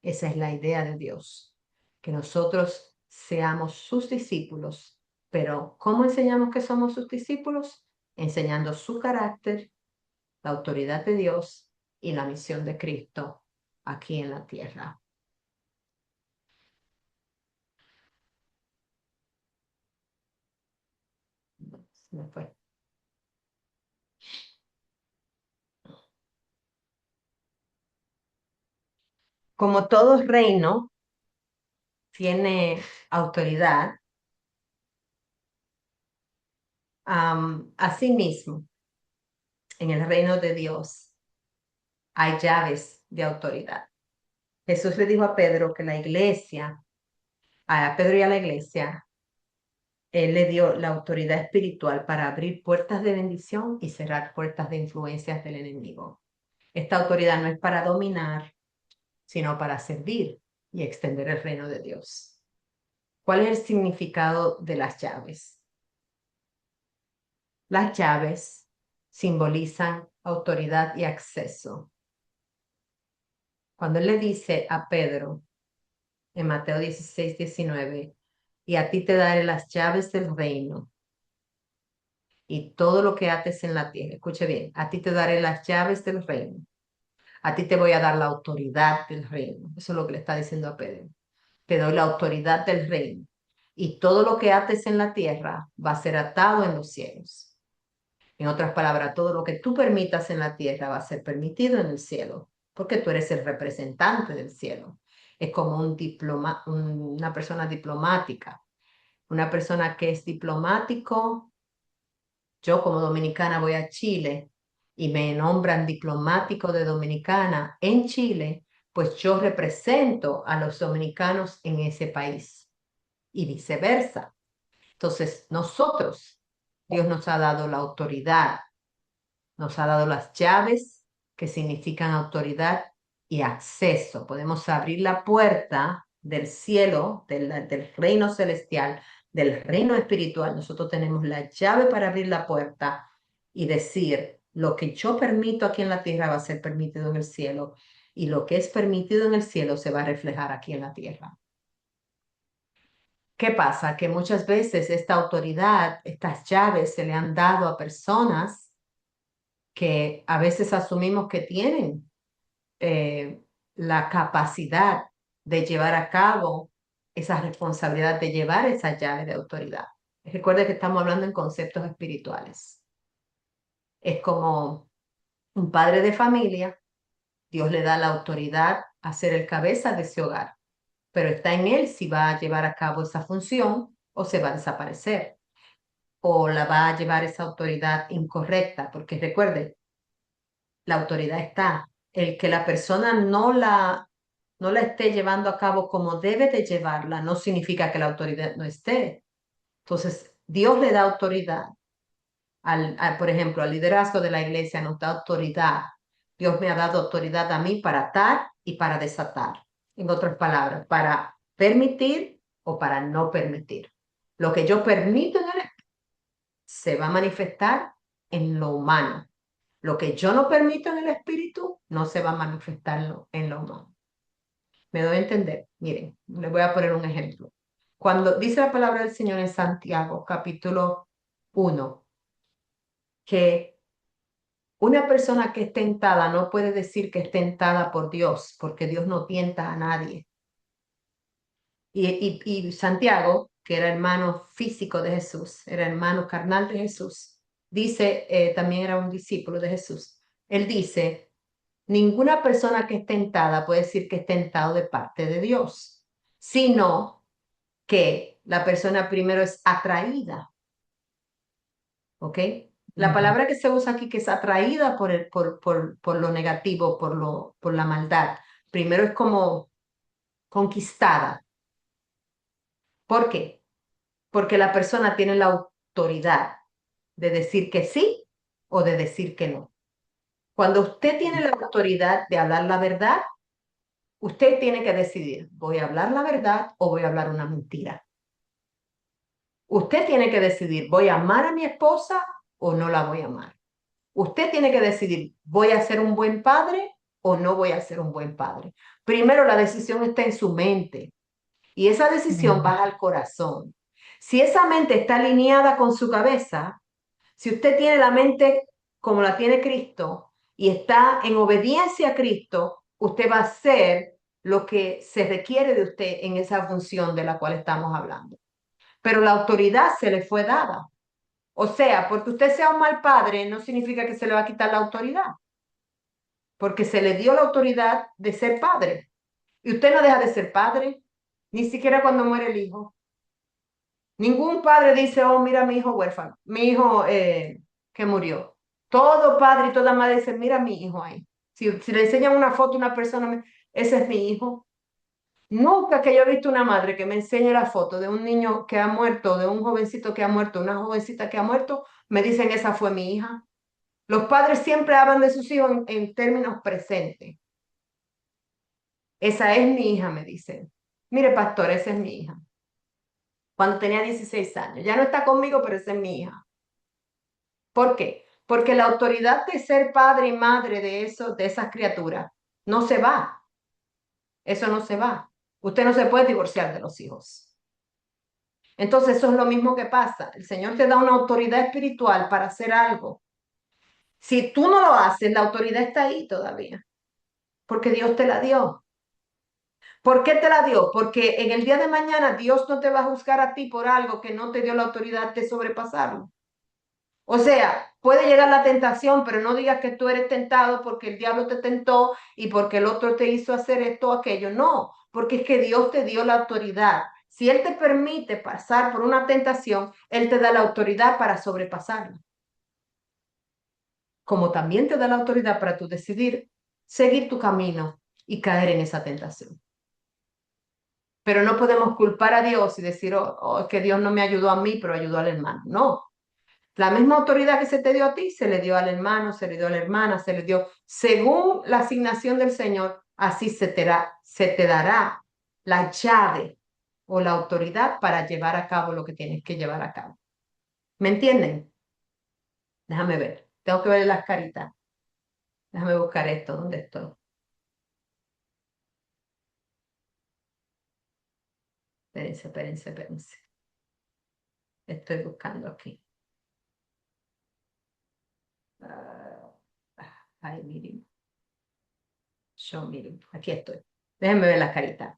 Esa es la idea de Dios, que nosotros seamos sus discípulos. Pero ¿cómo enseñamos que somos sus discípulos? Enseñando su carácter, la autoridad de Dios y la misión de Cristo aquí en la tierra. Se me fue. Como todo reino tiene autoridad, asimismo, en el reino de Dios hay llaves de autoridad. Jesús le dijo a Pedro que la iglesia, a Pedro y a la iglesia, Él le dio la autoridad espiritual para abrir puertas de bendición y cerrar puertas de influencias del enemigo. Esta autoridad no es para dominar, sino para servir y extender el reino de Dios. ¿Cuál es el significado de las llaves? Las llaves simbolizan autoridad y acceso. Cuando Él le dice a Pedro, en Mateo 16, 19, y a ti te daré las llaves del reino y todo lo que ates en la tierra. Escuche bien, a ti te daré las llaves del reino. A ti te voy a dar la autoridad del reino. Eso es lo que le está diciendo a Pedro. Te doy la autoridad del reino. Y todo lo que ates en la tierra va a ser atado en los cielos. En otras palabras, todo lo que tú permitas en la tierra va a ser permitido en el cielo, porque tú eres el representante del cielo. Es como una persona diplomática. Una persona que es diplomático. Yo como dominicana voy a Chile y me nombran diplomático de Dominicana en Chile, pues yo represento a los dominicanos en ese país y viceversa. Entonces, Dios nos ha dado la autoridad, nos ha dado las llaves que significan autoridad y acceso. Podemos abrir la puerta del cielo, del reino celestial, del reino espiritual. Nosotros tenemos la llave para abrir la puerta y decir, lo que yo permito aquí en la tierra va a ser permitido en el cielo, y lo que es permitido en el cielo se va a reflejar aquí en la tierra. ¿Qué pasa? Que muchas veces esta autoridad, estas llaves se le han dado a personas que a veces asumimos que tienen la capacidad de llevar a cabo esa responsabilidad de llevar esa llave de autoridad. Recuerde que estamos hablando en conceptos espirituales. Es como un padre de familia, Dios le da la autoridad a ser el cabeza de ese hogar, pero está en él si va a llevar a cabo esa función o se va a desaparecer, o la va a llevar esa autoridad incorrecta, porque recuerde, la autoridad está. El que la persona no la esté llevando a cabo como debe de llevarla, no significa que la autoridad no esté. Entonces, Dios le da autoridad, por ejemplo, al liderazgo de la iglesia nos da autoridad. Dios me ha dado autoridad a mí para atar y para desatar. En otras palabras, para permitir o para no permitir. Lo que yo permito en el espíritu se va a manifestar en lo humano. Lo que yo no permito en el espíritu no se va a manifestar en lo humano. ¿Me doy a entender? Miren, les voy a poner un ejemplo. Cuando dice la palabra del Señor en Santiago, capítulo 1, que una persona que es tentada no puede decir que es tentada por Dios, porque Dios no tienta a nadie. Y Santiago, que era hermano físico de Jesús, era hermano carnal de Jesús, dice, también era un discípulo de Jesús. Él dice, ninguna persona que es tentada puede decir que es tentado de parte de Dios, sino que la persona primero es atraída. ¿Ok? La palabra que se usa aquí, que es atraída por lo negativo, por la maldad, primero es como conquistada. ¿Por qué? Porque la persona tiene la autoridad de decir que sí o de decir que no. Cuando usted tiene la autoridad de hablar la verdad, usted tiene que decidir, ¿voy a hablar la verdad o voy a hablar una mentira? Usted tiene que decidir, ¿voy a amar a mi esposa o no la voy a amar? Usted tiene que decidir, ¿voy a ser un buen padre o no voy a ser un buen padre? Primero, la decisión está en su mente y esa decisión baja al corazón. Si esa mente está alineada con su cabeza, si usted tiene la mente como la tiene Cristo y está en obediencia a Cristo, usted va a hacer lo que se requiere de usted en esa función de la cual estamos hablando. Pero la autoridad se le fue dada. O sea, porque usted sea un mal padre no significa que se le va a quitar la autoridad, porque se le dio la autoridad de ser padre. Y usted no deja de ser padre, ni siquiera cuando muere el hijo. Ningún padre dice, oh, mira mi hijo huérfano, mi hijo que murió. Todo padre y toda madre dice, mira mi hijo ahí. Si le enseñan una foto a una persona, ese es mi hijo. Nunca que yo he visto una madre que me enseñe la foto de un niño que ha muerto, de un jovencito que ha muerto, una jovencita que ha muerto, me dicen, esa fue mi hija. Los padres siempre hablan de sus hijos en términos presentes. Esa es mi hija, me dicen. Mire, pastor, esa es mi hija. Cuando tenía 16 años. Ya no está conmigo, pero esa es mi hija. ¿Por qué? Porque la autoridad de ser padre y madre de esas criaturas no se va. Eso no se va. Usted no se puede divorciar de los hijos. Entonces eso es lo mismo que pasa. El Señor te da una autoridad espiritual para hacer algo. Si tú no lo haces, la autoridad está ahí todavía. Porque Dios te la dio. ¿Por qué te la dio? Porque en el día de mañana Dios no te va a juzgar a ti por algo que no te dio la autoridad de sobrepasarlo. O sea, puede llegar la tentación, pero no digas que tú eres tentado porque el diablo te tentó y porque el otro te hizo hacer esto o aquello. No, porque es que Dios te dio la autoridad. Si Él te permite pasar por una tentación, Él te da la autoridad para sobrepasarla. Como también te da la autoridad para tú decidir seguir tu camino y caer en esa tentación. Pero no podemos culpar a Dios y decir, es que Dios no me ayudó a mí, pero ayudó al hermano. No. La misma autoridad que se te dio a ti, se le dio al hermano, se le dio a la hermana, se le dio, según la asignación del Señor, así se te dará la llave o la autoridad para llevar a cabo lo que tienes que llevar a cabo. ¿Me entienden? Déjame ver. Tengo que ver las caritas. Déjame buscar esto. ¿Dónde estoy? Espérense. Estoy buscando aquí. Ay, miren. Miren. Aquí estoy. Déjenme ver las caritas.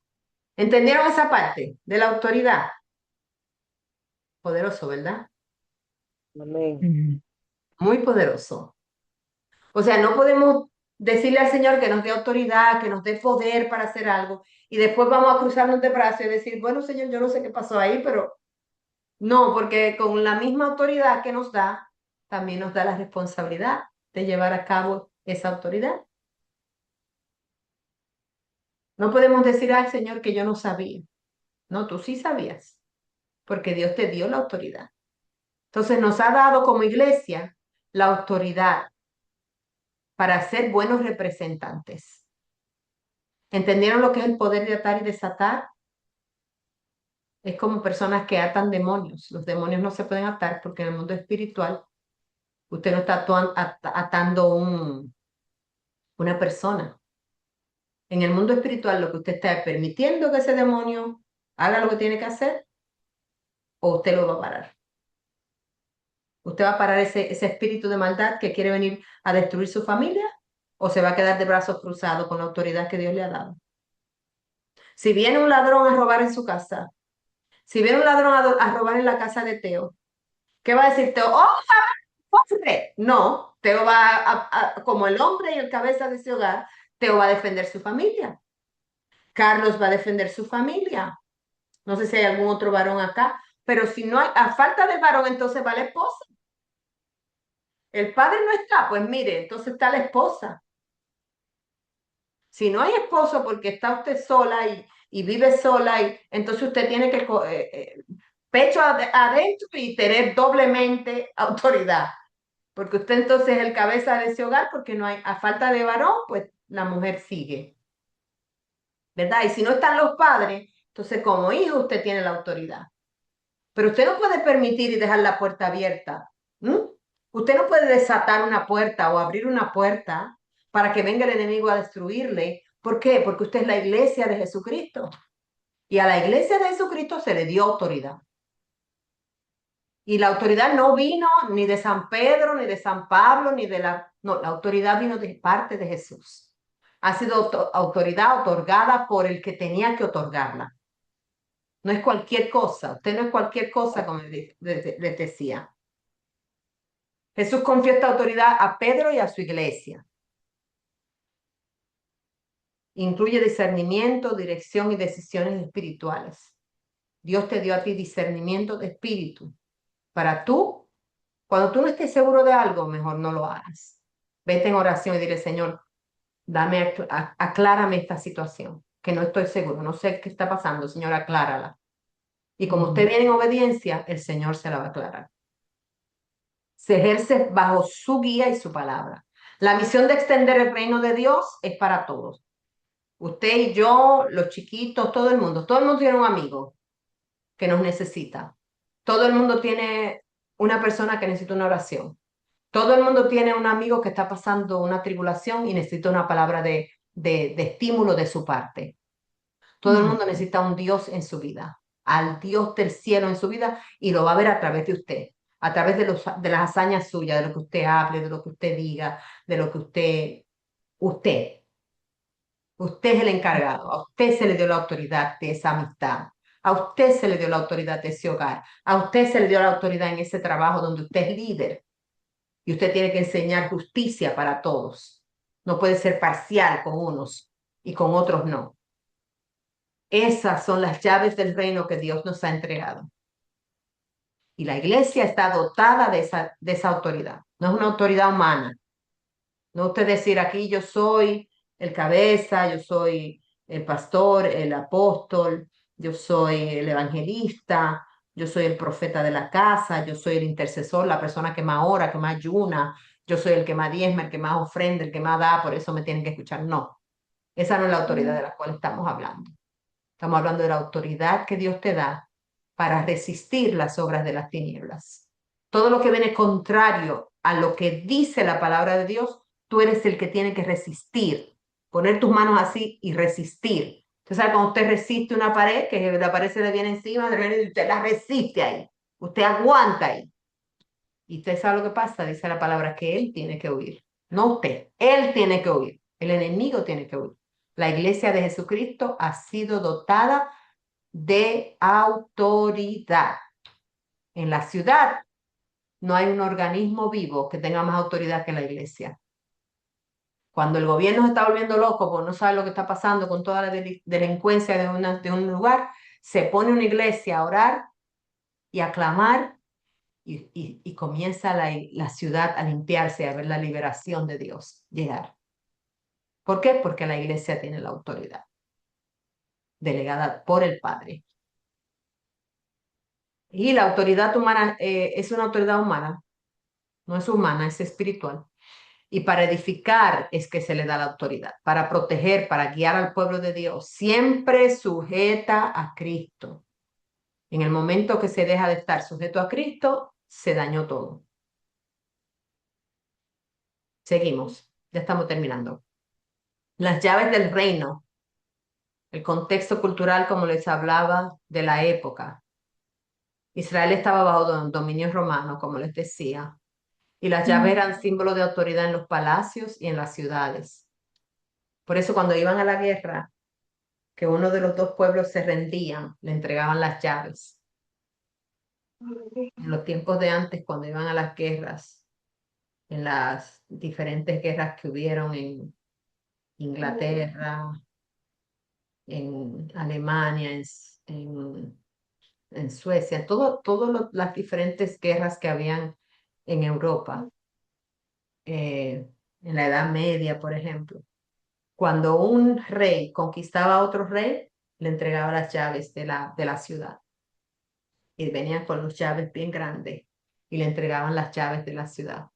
¿Entendieron esa parte de la autoridad? Poderoso, ¿verdad? Amén. Muy poderoso. O sea, no podemos decirle al Señor que nos dé autoridad, que nos dé poder para hacer algo, y después vamos a cruzarnos de brazos y decir, bueno, Señor, yo no sé qué pasó ahí, pero no, porque con la misma autoridad que nos da, también nos da la responsabilidad de llevar a cabo esa autoridad. No podemos decir al Señor que yo no sabía. No, tú sí sabías, porque Dios te dio la autoridad. Entonces nos ha dado como iglesia la autoridad para ser buenos representantes. ¿Entendieron lo que es el poder de atar y desatar? Es como personas que atan demonios. Los demonios no se pueden atar porque en el mundo espiritual usted no está atando una persona. En el mundo espiritual lo que usted está es permitiendo que ese demonio haga lo que tiene que hacer o usted lo va a parar. ¿Usted va a parar ese espíritu de maldad que quiere venir a destruir su familia o se va a quedar de brazos cruzados con la autoridad que Dios le ha dado? Si viene un ladrón a robar en su casa, si viene un ladrón a robar en la casa de Teo, ¿qué va a decir Teo? ¡Oh, hombre! No, Teo va como el hombre y el cabeza de ese hogar, Teo va a defender su familia. Carlos va a defender su familia. No sé si hay algún otro varón acá, pero si no hay, a falta del varón, entonces va la esposa. El padre no está, pues mire, entonces está la esposa. Si no hay esposo porque está usted sola y vive sola, entonces usted tiene que pecho adentro y tener doblemente autoridad. Porque usted entonces es el cabeza de ese hogar porque no hay, a falta de varón, pues la mujer sigue. ¿Verdad? Y si no están los padres, entonces como hijo usted tiene la autoridad. Pero usted no puede permitir y dejar la puerta abierta. Usted no puede desatar una puerta o abrir una puerta para que venga el enemigo a destruirle. ¿Por qué? Porque usted es la iglesia de Jesucristo. Y a la iglesia de Jesucristo se le dio autoridad. Y la autoridad no vino ni de San Pedro, ni de San Pablo, ni de la... No, la autoridad vino de parte de Jesús. Ha sido autoridad otorgada por el que tenía que otorgarla. No es cualquier cosa. Usted no es cualquier cosa, como les decía. Jesús confió esta autoridad a Pedro y a su iglesia. Incluye discernimiento, dirección y decisiones espirituales. Dios te dio a ti discernimiento de espíritu. Para tú, cuando tú no estés seguro de algo, mejor no lo hagas. Vete en oración y dile, Señor, aclárame esta situación, que no estoy seguro, no sé qué está pasando, Señor, aclárala. Y como usted viene en obediencia, el Señor se la va a aclarar. Se ejerce bajo su guía y su palabra. La misión de extender el reino de Dios es para todos. Usted y yo, los chiquitos, todo el mundo tiene un amigo que nos necesita. Todo el mundo tiene una persona que necesita una oración. Todo el mundo tiene un amigo que está pasando una tribulación y necesita una palabra de estímulo de su parte. Todo el mundo necesita un Dios en su vida, al Dios del cielo en su vida, y lo va a ver a través de usted, a través de las hazañas suyas, de lo que usted hable, de lo que usted diga, de lo que usted es el encargado, a usted se le dio la autoridad de esa amistad, a usted se le dio la autoridad de ese hogar, a usted se le dio la autoridad en ese trabajo donde usted es líder y usted tiene que enseñar justicia para todos. No puede ser parcial con unos y con otros no. Esas son las llaves del reino que Dios nos ha entregado. Y la iglesia está dotada de esa autoridad. No es una autoridad humana. No usted decir aquí yo soy el cabeza, yo soy el pastor, el apóstol, yo soy el evangelista, yo soy el profeta de la casa, yo soy el intercesor, la persona que más ora, que más ayuna, yo soy el que más diezma, el que más ofrenda, el que más da, por eso me tienen que escuchar. No, esa no es la autoridad de la cual estamos hablando. Estamos hablando de la autoridad que Dios te da para resistir las obras de las tinieblas. Todo lo que viene contrario a lo que dice la palabra de Dios, tú eres el que tiene que resistir, poner tus manos así y resistir. Usted sabe cuando usted resiste una pared, que la pared se le viene encima, usted la resiste ahí, usted aguanta ahí. Y usted sabe lo que pasa, dice la palabra, que él tiene que huir, no usted, él tiene que huir, el enemigo tiene que huir. La iglesia de Jesucristo ha sido dotada de autoridad. En la ciudad no hay un organismo vivo que tenga más autoridad que la iglesia. Cuando el gobierno se está volviendo loco porque no sabe lo que está pasando con toda la delincuencia de un lugar, se pone una iglesia a orar y a clamar y comienza la ciudad a limpiarse, a ver la liberación de Dios llegar. ¿Por qué? Porque la iglesia tiene la autoridad delegada por el Padre. Y la autoridad humana es una autoridad humana, no es humana, es espiritual. Y para edificar es que se le da la autoridad, para proteger, para guiar al pueblo de Dios, siempre sujeta a Cristo. En el momento que se deja de estar sujeto a Cristo, se dañó todo. Seguimos, ya estamos terminando. Las llaves del reino, el contexto cultural, como les hablaba, de la época. Israel estaba bajo dominio romano, como les decía, y las llaves eran símbolo de autoridad en los palacios y en las ciudades. Por eso cuando iban a la guerra, que uno de los dos pueblos se rendían, le entregaban las llaves. En los tiempos de antes, cuando iban a las guerras, en las diferentes guerras que hubieron en Inglaterra, en Alemania, en Suecia, todas las diferentes guerras que habían en Europa, en la Edad Media, por ejemplo. Cuando un rey conquistaba a otro rey, le entregaba las llaves de la ciudad. Y venían con las llaves bien grandes y le entregaban las llaves de la ciudad.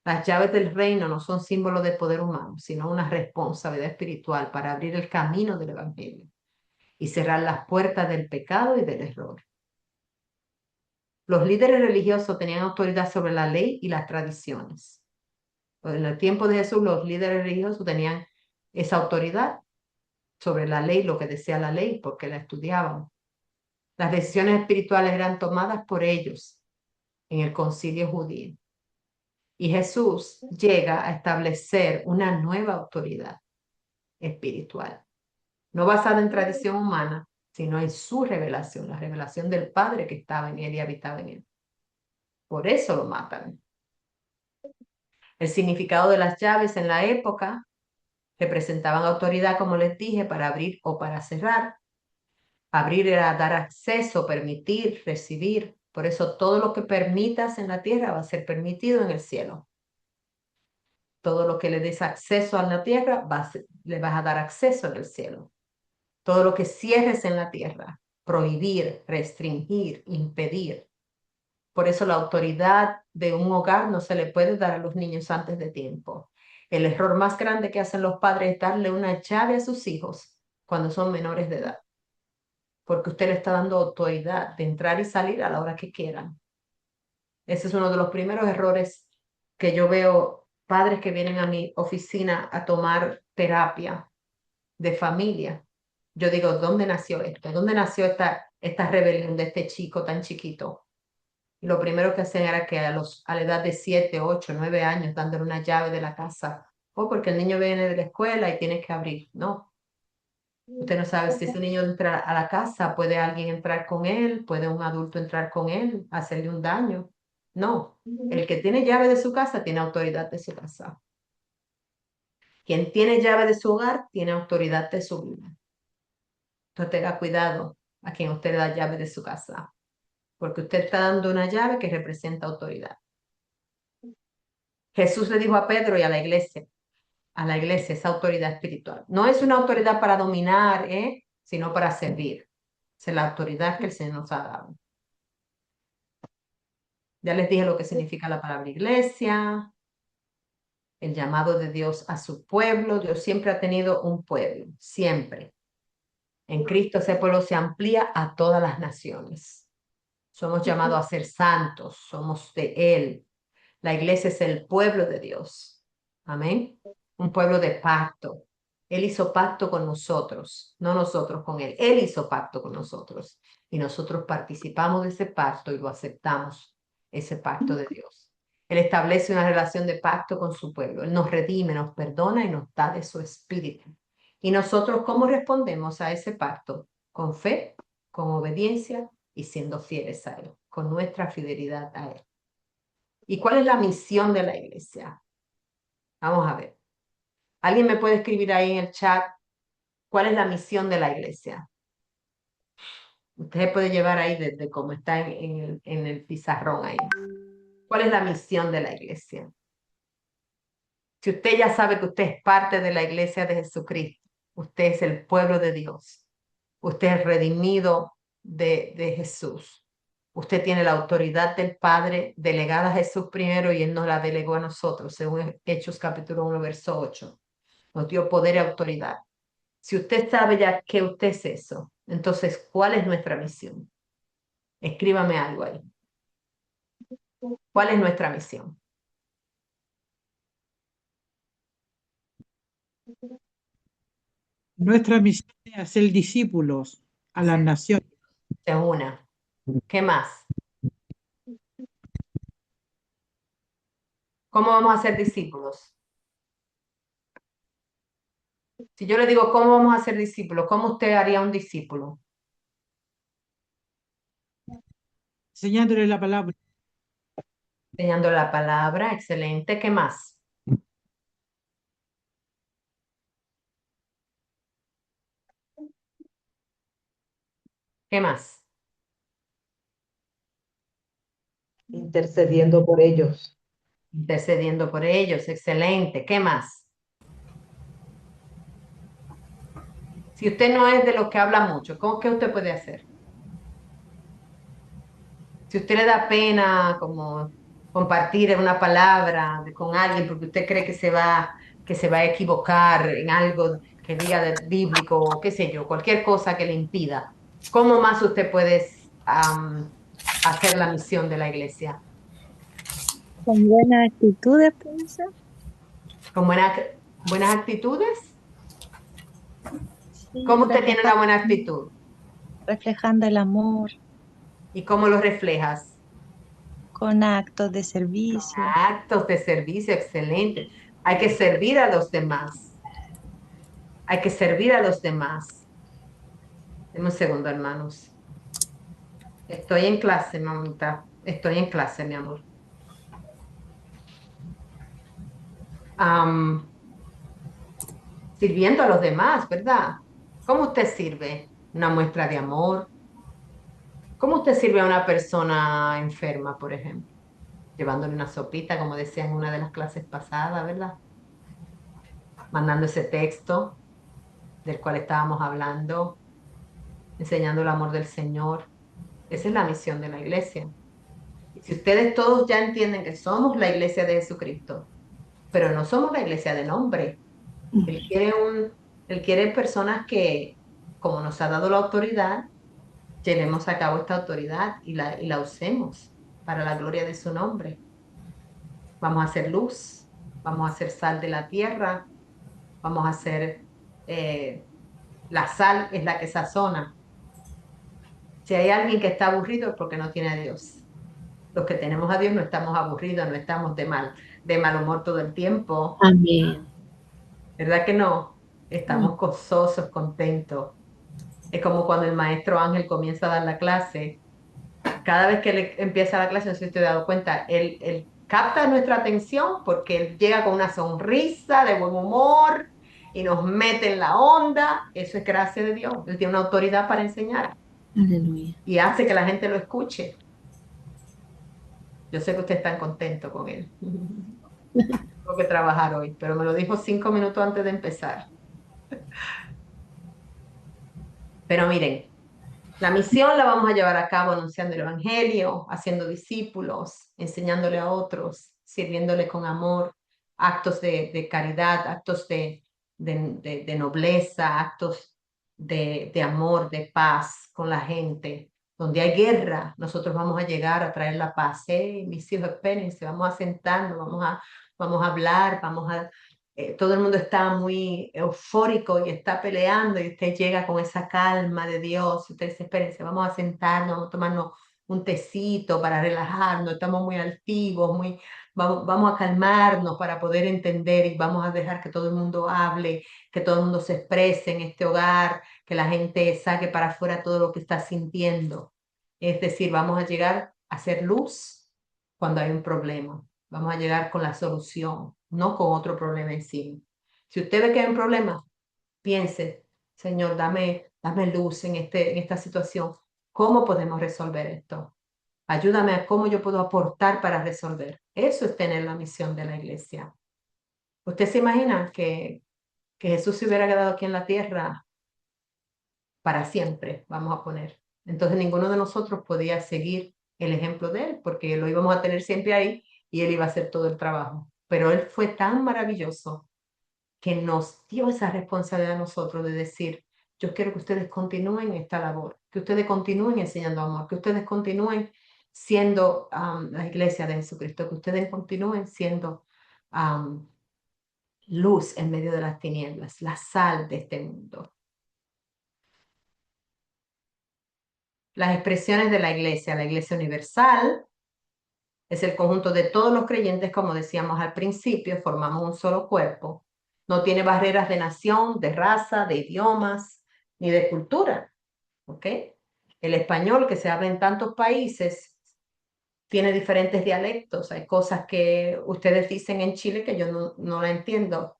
Las llaves del reino no son símbolo de poder humano, sino una responsabilidad espiritual para abrir el camino del evangelio y cerrar las puertas del pecado y del error. Los líderes religiosos tenían autoridad sobre la ley y las tradiciones. En el tiempo de Jesús, los líderes religiosos tenían esa autoridad sobre la ley, lo que decía la ley, porque la estudiaban. Las decisiones espirituales eran tomadas por ellos en el concilio judío. Y Jesús llega a establecer una nueva autoridad espiritual, no basada en tradición humana, sino en su revelación, la revelación del Padre que estaba en él y habitaba en él. Por eso lo matan. El significado de las llaves en la época representaban autoridad, como les dije, para abrir o para cerrar. Abrir era dar acceso, permitir, recibir. Por eso todo lo que permitas en la tierra va a ser permitido en el cielo. Todo lo que le des acceso a la tierra, le vas a dar acceso en el cielo. Todo lo que cierres en la tierra, prohibir, restringir, impedir. Por eso la autoridad de un hogar no se le puede dar a los niños antes de tiempo. El error más grande que hacen los padres es darle una llave a sus hijos cuando son menores de edad. Porque usted le está dando autoridad de entrar y salir a la hora que quieran. Ese es uno de los primeros errores que yo veo padres que vienen a mi oficina a tomar terapia de familia. Yo digo, ¿dónde nació esto? ¿Dónde nació esta rebelión de este chico tan chiquito? Y lo primero que hacen era que a la edad de 7, 8, 9 años, dándole una llave de la casa. Porque el niño viene de la escuela y tiene que abrir. No. Usted no sabe si ese niño entra a la casa, puede alguien entrar con él, puede un adulto entrar con él, hacerle un daño. No. El que tiene llave de su casa tiene autoridad de su casa. Quien tiene llave de su hogar tiene autoridad de su vida. Entonces tenga cuidado a quien usted le da llave de su casa, porque usted está dando una llave que representa autoridad. Jesús le dijo a Pedro y a la iglesia, a la iglesia esa autoridad espiritual. No es una autoridad para dominar, sino para servir. Esa es la autoridad que el Señor nos ha dado. Ya les dije lo que significa la palabra iglesia, el llamado de Dios a su pueblo. Dios siempre ha tenido un pueblo, siempre. En Cristo ese pueblo se amplía a todas las naciones. Somos llamados a ser santos, somos de Él. La iglesia es el pueblo de Dios. Amén. Un pueblo de pacto. Él hizo pacto con nosotros, no nosotros con Él. Él hizo pacto con nosotros y nosotros participamos de ese pacto y lo aceptamos, ese pacto de Dios. Él establece una relación de pacto con su pueblo. Él nos redime, nos perdona y nos da de su espíritu. Y nosotros, ¿cómo respondemos a ese pacto? Con fe, con obediencia y siendo fieles a Él, con nuestra fidelidad a Él. ¿Y cuál es la misión de la iglesia? Vamos a ver. ¿Alguien me puede escribir ahí en el chat cuál es la misión de la iglesia? Usted puede llevar ahí desde cómo está en el pizarrón ahí. ¿Cuál es la misión de la iglesia? Si usted ya sabe que usted es parte de la iglesia de Jesucristo, usted es el pueblo de Dios, usted es redimido de Jesús, usted tiene la autoridad del Padre delegada a Jesús primero y Él nos la delegó a nosotros, según Hechos capítulo 1, verso 8. Nos dio poder y autoridad. Si usted sabe ya que usted es eso, entonces, ¿cuál es nuestra misión? Escríbame algo ahí. ¿Cuál es nuestra misión? Nuestra misión es hacer discípulos a las naciones. Es una. ¿Qué más? ¿Cómo vamos a ser discípulos? Si yo le digo, ¿cómo vamos a ser discípulos? ¿Cómo usted haría un discípulo? Enseñándole la palabra. Enseñando la palabra, excelente. ¿Qué más? ¿Qué más? Intercediendo por ellos. Intercediendo por ellos, excelente. ¿Qué más? Si usted no es de los que habla mucho, ¿qué usted puede hacer? Si usted le da pena como compartir una palabra con alguien porque usted cree que se va a equivocar en algo que diga bíblico o qué sé yo, cualquier cosa que le impida, ¿cómo más usted puede hacer la misión de la iglesia? Con buenas actitudes, puede ser. ¿Con buenas actitudes? Sí, ¿Cómo usted tiene una buena actitud? reflejando el amor, ¿Y cómo lo reflejas? con actos de servicio. Actos de servicio, excelente. Hay que servir a los demás. Hay que servir a los demás. Deme un segundo, hermanos. Estoy en clase, mamita. Estoy en clase, mi amor. Sirviendo a los demás, ¿verdad? ¿Cómo usted sirve? Una muestra de amor. ¿Cómo usted sirve a una persona enferma, por ejemplo? Llevándole una sopita, como decía en una de las clases pasadas, ¿verdad? Mandando ese texto del cual estábamos hablando, enseñando el amor del Señor. Esa es la misión de la iglesia. Y si ustedes todos ya entienden que somos la iglesia de Jesucristo, pero no somos la iglesia de nombre. Él quiere personas que, como nos ha dado la autoridad, llevemos a cabo esta autoridad y la usemos para la gloria de su nombre. Vamos a hacer luz, vamos a hacer sal de la tierra, vamos a hacer, la sal es la que sazona. Si hay alguien que está aburrido es porque no tiene a Dios. Los que tenemos a Dios no estamos aburridos, no estamos de mal humor todo el tiempo. Amén. ¿Verdad que no? Estamos gozosos, contentos. Es como cuando el maestro Ángel comienza a dar la clase. Cada vez que él empieza la clase, no sé si te has dado cuenta, él capta nuestra atención porque él llega con una sonrisa de buen humor y nos mete en la onda. Eso es gracia de Dios. Él tiene una autoridad para enseñar Aleluya. y hace que la gente lo escuche. Yo sé que ustedes están contentos con él. Porque que trabajar hoy, pero me lo dijo 5 minutos antes de empezar. Pero miren, la misión la vamos a llevar a cabo anunciando el Evangelio, haciendo discípulos, enseñándole a otros, sirviéndole con amor, actos de caridad, actos de nobleza, actos de amor, de paz con la gente. Donde hay guerra, nosotros vamos a llegar a traer la paz. Mis hijos, espérense, vamos a sentarnos, vamos a hablar, todo el mundo está muy eufórico y está peleando y usted llega con esa calma de Dios. Usted dice, espérense, vamos a sentarnos, vamos a tomarnos un tecito para relajarnos, estamos muy altivos, vamos a calmarnos para poder entender y vamos a dejar que todo el mundo hable, que todo el mundo se exprese en este hogar, que la gente saque para afuera todo lo que está sintiendo. Es decir, vamos a llegar a hacer luz cuando hay un problema. Vamos a llegar con la solución, no con otro problema encima. Si usted ve que hay un problema, piense, Señor, dame luz en esta situación. ¿Cómo podemos resolver esto? Ayúdame a cómo yo puedo aportar para resolver. Eso es tener la misión de la iglesia. ¿Usted se imagina que Jesús se hubiera quedado aquí en la tierra para siempre, vamos a poner? Entonces ninguno de nosotros podía seguir el ejemplo de él, porque lo íbamos a tener siempre ahí y él iba a hacer todo el trabajo. Pero él fue tan maravilloso que nos dio esa responsabilidad a nosotros de decir, yo quiero que ustedes continúen esta labor, que ustedes continúen enseñando amor, que ustedes continúen siendo la iglesia de Jesucristo, que ustedes continúen siendo luz en medio de las tinieblas, la sal de este mundo. Las expresiones de la iglesia universal, es el conjunto de todos los creyentes, como decíamos al principio, formamos un solo cuerpo. No tiene barreras de nación, de raza, de idiomas, ni de cultura. ¿Ok? El español que se habla en tantos países tiene diferentes dialectos. Hay cosas que ustedes dicen en Chile que yo no la entiendo.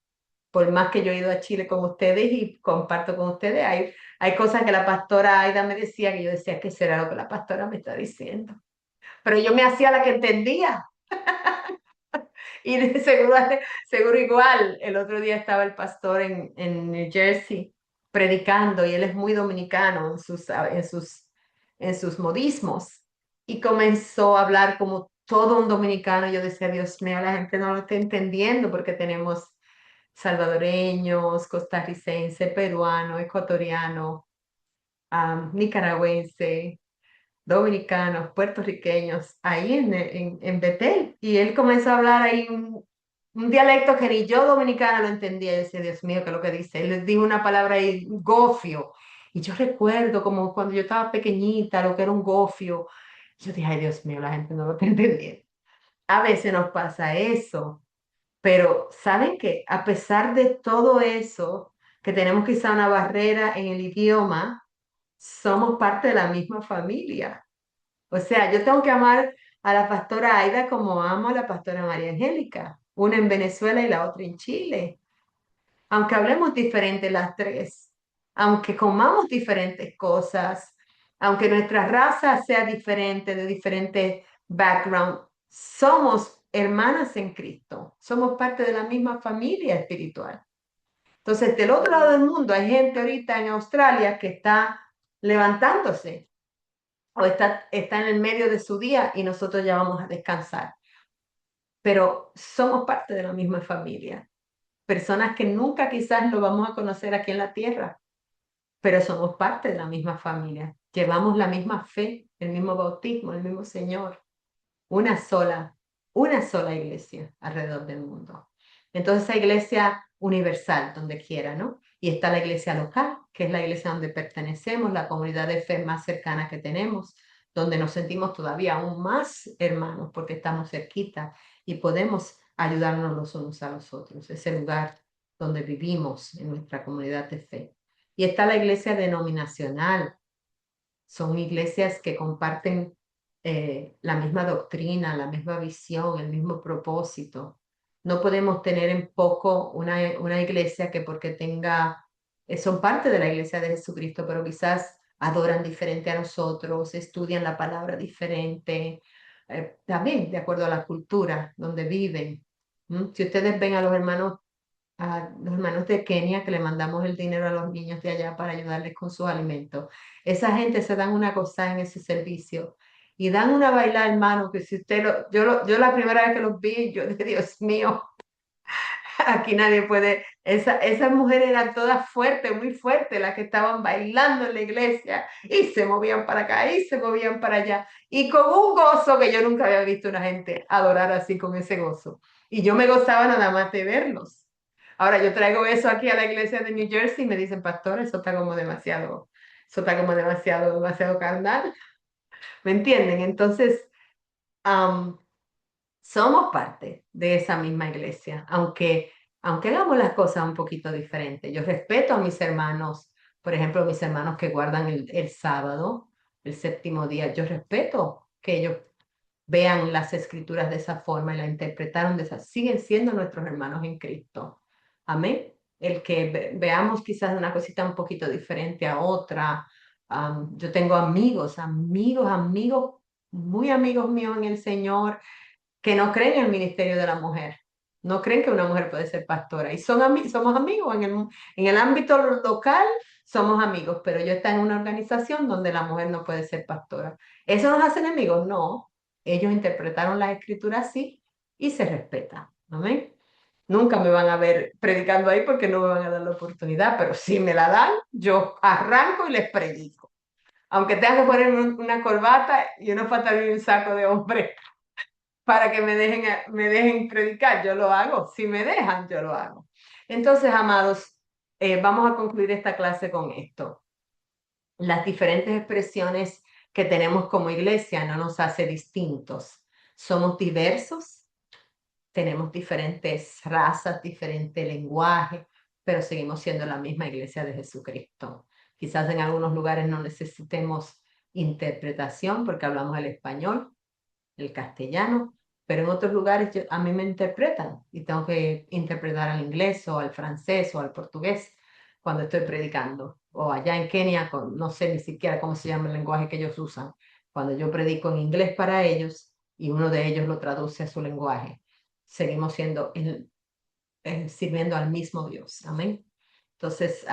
Por más que yo he ido a Chile con ustedes y comparto con ustedes, hay cosas que la pastora Aida me decía que yo decía, ¿qué será lo que la pastora me está diciendo? Pero yo me hacía la que entendía. Y seguro igual, el otro día estaba el pastor en New Jersey predicando y él es muy dominicano en sus modismos y comenzó a hablar como todo un dominicano. Yo decía, Dios mío, la gente no lo está entendiendo porque tenemos salvadoreños, costarricense, peruano, ecuatoriano, nicaragüense, dominicanos, puertorriqueños, ahí en Betel. Y él comenzó a hablar ahí un dialecto que ni yo dominicana lo entendía. Yo decía, Dios mío, ¿qué es lo que dice? Él les dijo una palabra ahí, gofio. Y yo recuerdo como cuando yo estaba pequeñita, lo que era un gofio. Yo dije, ay, Dios mío, la gente no lo está entendiendo. A veces nos pasa eso, pero ¿saben qué? A pesar de todo eso, que tenemos quizá una barrera en el idioma, somos parte de la misma familia. O sea, yo tengo que amar a la pastora Aida como amo a la pastora María Angélica, una en Venezuela y la otra en Chile. Aunque hablemos diferente las tres, aunque comamos diferentes cosas, aunque nuestra raza sea diferente, de diferente background, somos hermanas en Cristo, somos parte de la misma familia espiritual. Entonces, del otro lado del mundo hay gente ahorita en Australia que está levantándose o está en el medio de su día y nosotros ya vamos a descansar. Pero somos parte de la misma familia. Personas que nunca quizás lo vamos a conocer aquí en la tierra, pero somos parte de la misma familia. Llevamos la misma fe, el mismo bautismo, el mismo Señor. Una sola, una sola iglesia alrededor del mundo. Entonces, esa iglesia universal, donde quiera, ¿no? Y está la iglesia local, que es la iglesia donde pertenecemos, la comunidad de fe más cercana que tenemos, donde nos sentimos todavía aún más hermanos porque estamos cerquita y podemos ayudarnos los unos a los otros. Es el lugar donde vivimos en nuestra comunidad de fe. Y está la iglesia denominacional. Son iglesias que comparten la misma doctrina, la misma visión, el mismo propósito. No podemos tener en poco una iglesia que porque son parte de la iglesia de Jesucristo, pero quizás adoran diferente a nosotros, estudian la palabra diferente, también de acuerdo a la cultura donde viven. Si ustedes ven a los hermanos de Kenia, que le mandamos el dinero a los niños de allá para ayudarles con sus alimentos, esa gente se dan una cosa en ese servicio y dan una bailada, hermano, que si usted yo la primera vez que los vi, yo dije, Dios mío, aquí nadie puede, esas mujeres eran todas fuertes, muy fuertes, las que estaban bailando en la iglesia y se movían para acá y se movían para allá y con un gozo que yo nunca había visto una gente adorar así con ese gozo. Y yo me gozaba nada más de verlos. Ahora yo traigo eso aquí a la iglesia de New Jersey y me dicen, pastor, eso está como demasiado carnal. ¿Me entienden? Entonces, am, somos parte de esa misma iglesia, aunque hagamos las cosas un poquito diferentes. Yo respeto a mis hermanos, por ejemplo, mis hermanos que guardan el sábado, el séptimo día, yo respeto que ellos vean las escrituras de esa forma y la interpretaron de esa, siguen siendo nuestros hermanos en Cristo. Amén. El que veamos quizás una cosita un poquito diferente a otra. Yo tengo amigos, muy amigos míos en el Señor que no creen en el ministerio de la mujer, no creen que una mujer puede ser pastora y somos amigos en el ámbito local, somos amigos, pero yo estoy en una organización donde la mujer no puede ser pastora. ¿Eso nos hace enemigos? No, ellos interpretaron las escrituras así y se respeta. Amén. Nunca me van a ver predicando ahí porque no me van a dar la oportunidad, pero si me la dan, yo arranco y les predico. Aunque tenga que ponerme una corbata y unos pantalones y un saco de hombre para que me dejen predicar, yo lo hago. Si me dejan, yo lo hago. Entonces, amados, vamos a concluir esta clase con esto. Las diferentes expresiones que tenemos como iglesia no nos hace distintos. Somos diversos, tenemos diferentes razas, diferente lenguaje, pero seguimos siendo la misma iglesia de Jesucristo. Quizás en algunos lugares no necesitemos interpretación porque hablamos el español, el castellano, pero en otros lugares a mí me interpretan y tengo que interpretar al inglés o al francés o al portugués cuando estoy predicando. O allá en Kenia, no sé ni siquiera cómo se llama el lenguaje que ellos usan. Cuando yo predico en inglés para ellos y uno de ellos lo traduce a su lenguaje, seguimos sirviendo al mismo Dios. Amén. Entonces,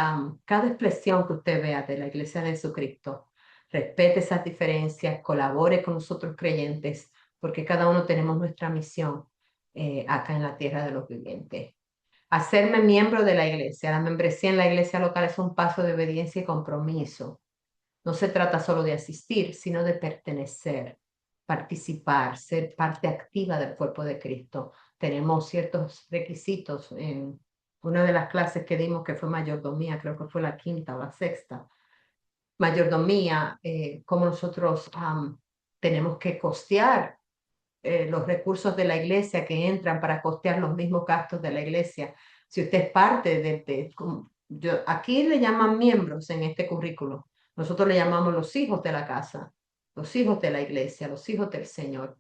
cada expresión que usted vea de la Iglesia de Jesucristo, respete esas diferencias, colabore con los otros creyentes, porque cada uno tenemos nuestra misión acá en la tierra de los vivientes. Hacerme miembro de la iglesia, la membresía en la iglesia local es un paso de obediencia y compromiso. No se trata solo de asistir, sino de pertenecer, participar, ser parte activa del cuerpo de Cristo. Tenemos ciertos requisitos en una de las clases que dimos, que fue mayordomía, creo que fue la quinta o la sexta. Mayordomía, cómo nosotros tenemos que costear los recursos de la iglesia que entran para costear los mismos gastos de la iglesia. Si usted es parte aquí le llaman miembros en este currículo. Nosotros le llamamos los hijos de la casa, los hijos de la iglesia, los hijos del Señor.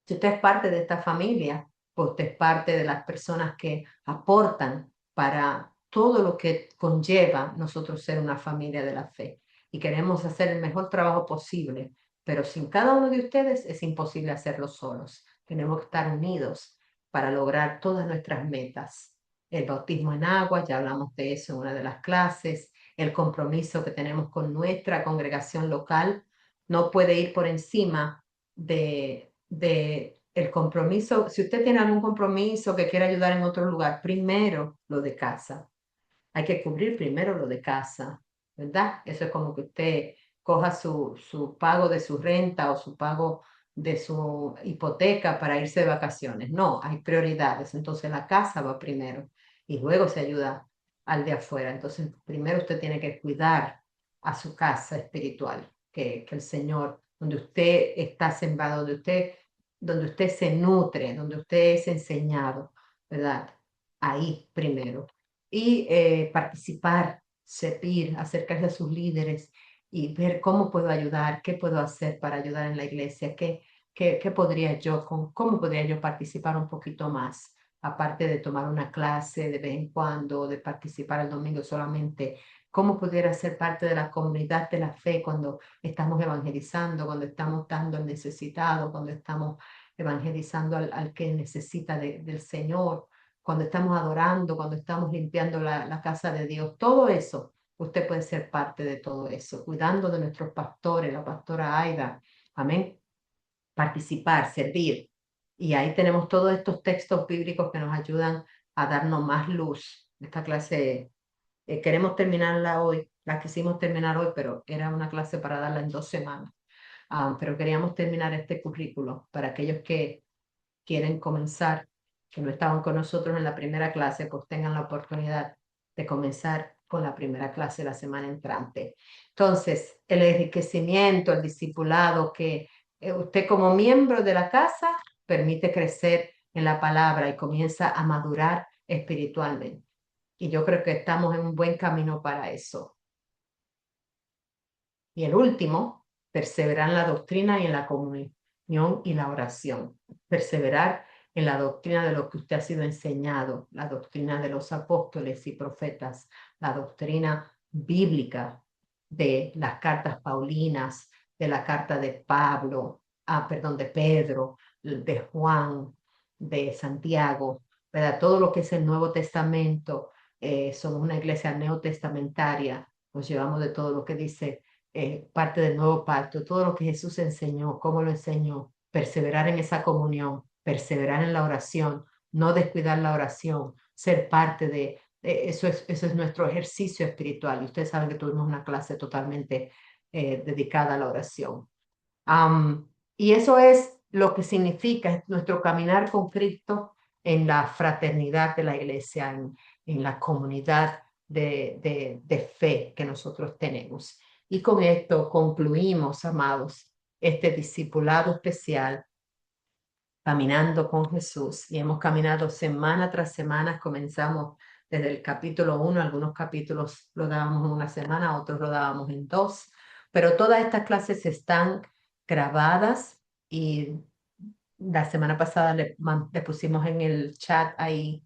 Si usted es parte de esta familia, pues usted es parte de las personas que aportan para todo lo que conlleva nosotros ser una familia de la fe. Y queremos hacer el mejor trabajo posible, pero sin cada uno de ustedes es imposible hacerlo solos. Tenemos que estar unidos para lograr todas nuestras metas. El bautismo en agua, ya hablamos de eso en una de las clases, el compromiso que tenemos con nuestra congregación local no puede ir por encima de el compromiso. Si usted tiene algún compromiso que quiera ayudar en otro lugar, primero lo de casa. Hay que cubrir primero lo de casa, ¿verdad? Eso es como que usted coja su pago de su renta o su pago de su hipoteca para irse de vacaciones. No, hay prioridades. Entonces la casa va primero y luego se ayuda al de afuera. Entonces primero usted tiene que cuidar a su casa espiritual, que el Señor, donde usted está sembrado, donde usted se nutre, donde usted es enseñado, ¿verdad? Ahí primero. Y participar, servir, acercarse a sus líderes y ver cómo puedo ayudar, qué puedo hacer para ayudar en la iglesia, cómo podría yo participar un poquito más, aparte de tomar una clase de vez en cuando, de participar el domingo solamente, cómo pudiera ser parte de la comunidad de la fe cuando estamos evangelizando, cuando estamos dando al necesitado, cuando estamos evangelizando al que necesita del Señor, cuando estamos adorando, cuando estamos limpiando la casa de Dios, todo eso, usted puede ser parte de todo eso, cuidando de nuestros pastores, la pastora Aida, amén, participar, servir. Y ahí tenemos todos estos textos bíblicos que nos ayudan a darnos más luz. Esta clase queremos terminarla hoy, la quisimos terminar hoy, pero era una clase para darla en 2 semanas. Pero queríamos terminar este currículo para aquellos que quieren comenzar, que no estaban con nosotros en la primera clase, pues tengan la oportunidad de comenzar con la primera clase la semana entrante. Entonces, el enriquecimiento, el discipulado que usted como miembro de la casa permite crecer en la palabra y comienza a madurar espiritualmente. Y yo creo que estamos en un buen camino para eso. Y el último, perseverar en la doctrina y en la comunión y la oración. Perseverar en la doctrina de lo que usted ha sido enseñado, la doctrina de los apóstoles y profetas, la doctrina bíblica de las cartas paulinas, de la carta de Pablo, perdón, de Pedro, de Juan, de Santiago, ¿verdad? Todo lo que es el Nuevo Testamento. Somos una iglesia neotestamentaria, nos llevamos de todo lo que dice parte del nuevo pacto, todo lo que Jesús enseñó, cómo lo enseñó, perseverar en esa comunión, perseverar en la oración, no descuidar la oración, ser parte de eso es nuestro ejercicio espiritual. Y ustedes saben que tuvimos una clase totalmente dedicada a la oración. Y eso es lo que significa nuestro caminar con Cristo en la fraternidad de la iglesia, en la comunidad de fe que nosotros tenemos. Y con esto concluimos, amados, este discipulado especial, caminando con Jesús. Y hemos caminado semana tras semana. Comenzamos desde el capítulo 1, algunos capítulos lo dábamos en una semana, otros lo dábamos en 2, pero todas estas clases están grabadas y la semana pasada le pusimos en el chat ahí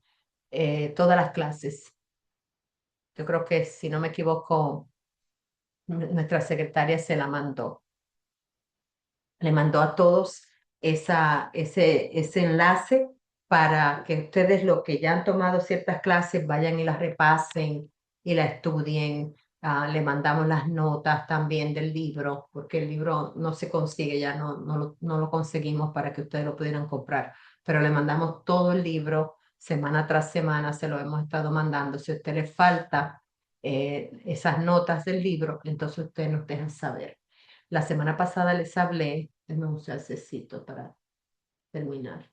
todas las clases. Yo creo que, si no me equivoco, nuestra secretaria se la mandó. Le mandó a todos ese enlace para que ustedes, los que ya han tomado ciertas clases, vayan y las repasen y la estudien. Le mandamos las notas también del libro, porque el libro no se consigue, ya no lo conseguimos para que ustedes lo pudieran comprar, pero le mandamos todo el libro semana tras semana, se lo hemos estado mandando. Si a usted le falta esas notas del libro, entonces ustedes nos dejan saber. La semana pasada les hablé, déjenme un chancecito para terminar.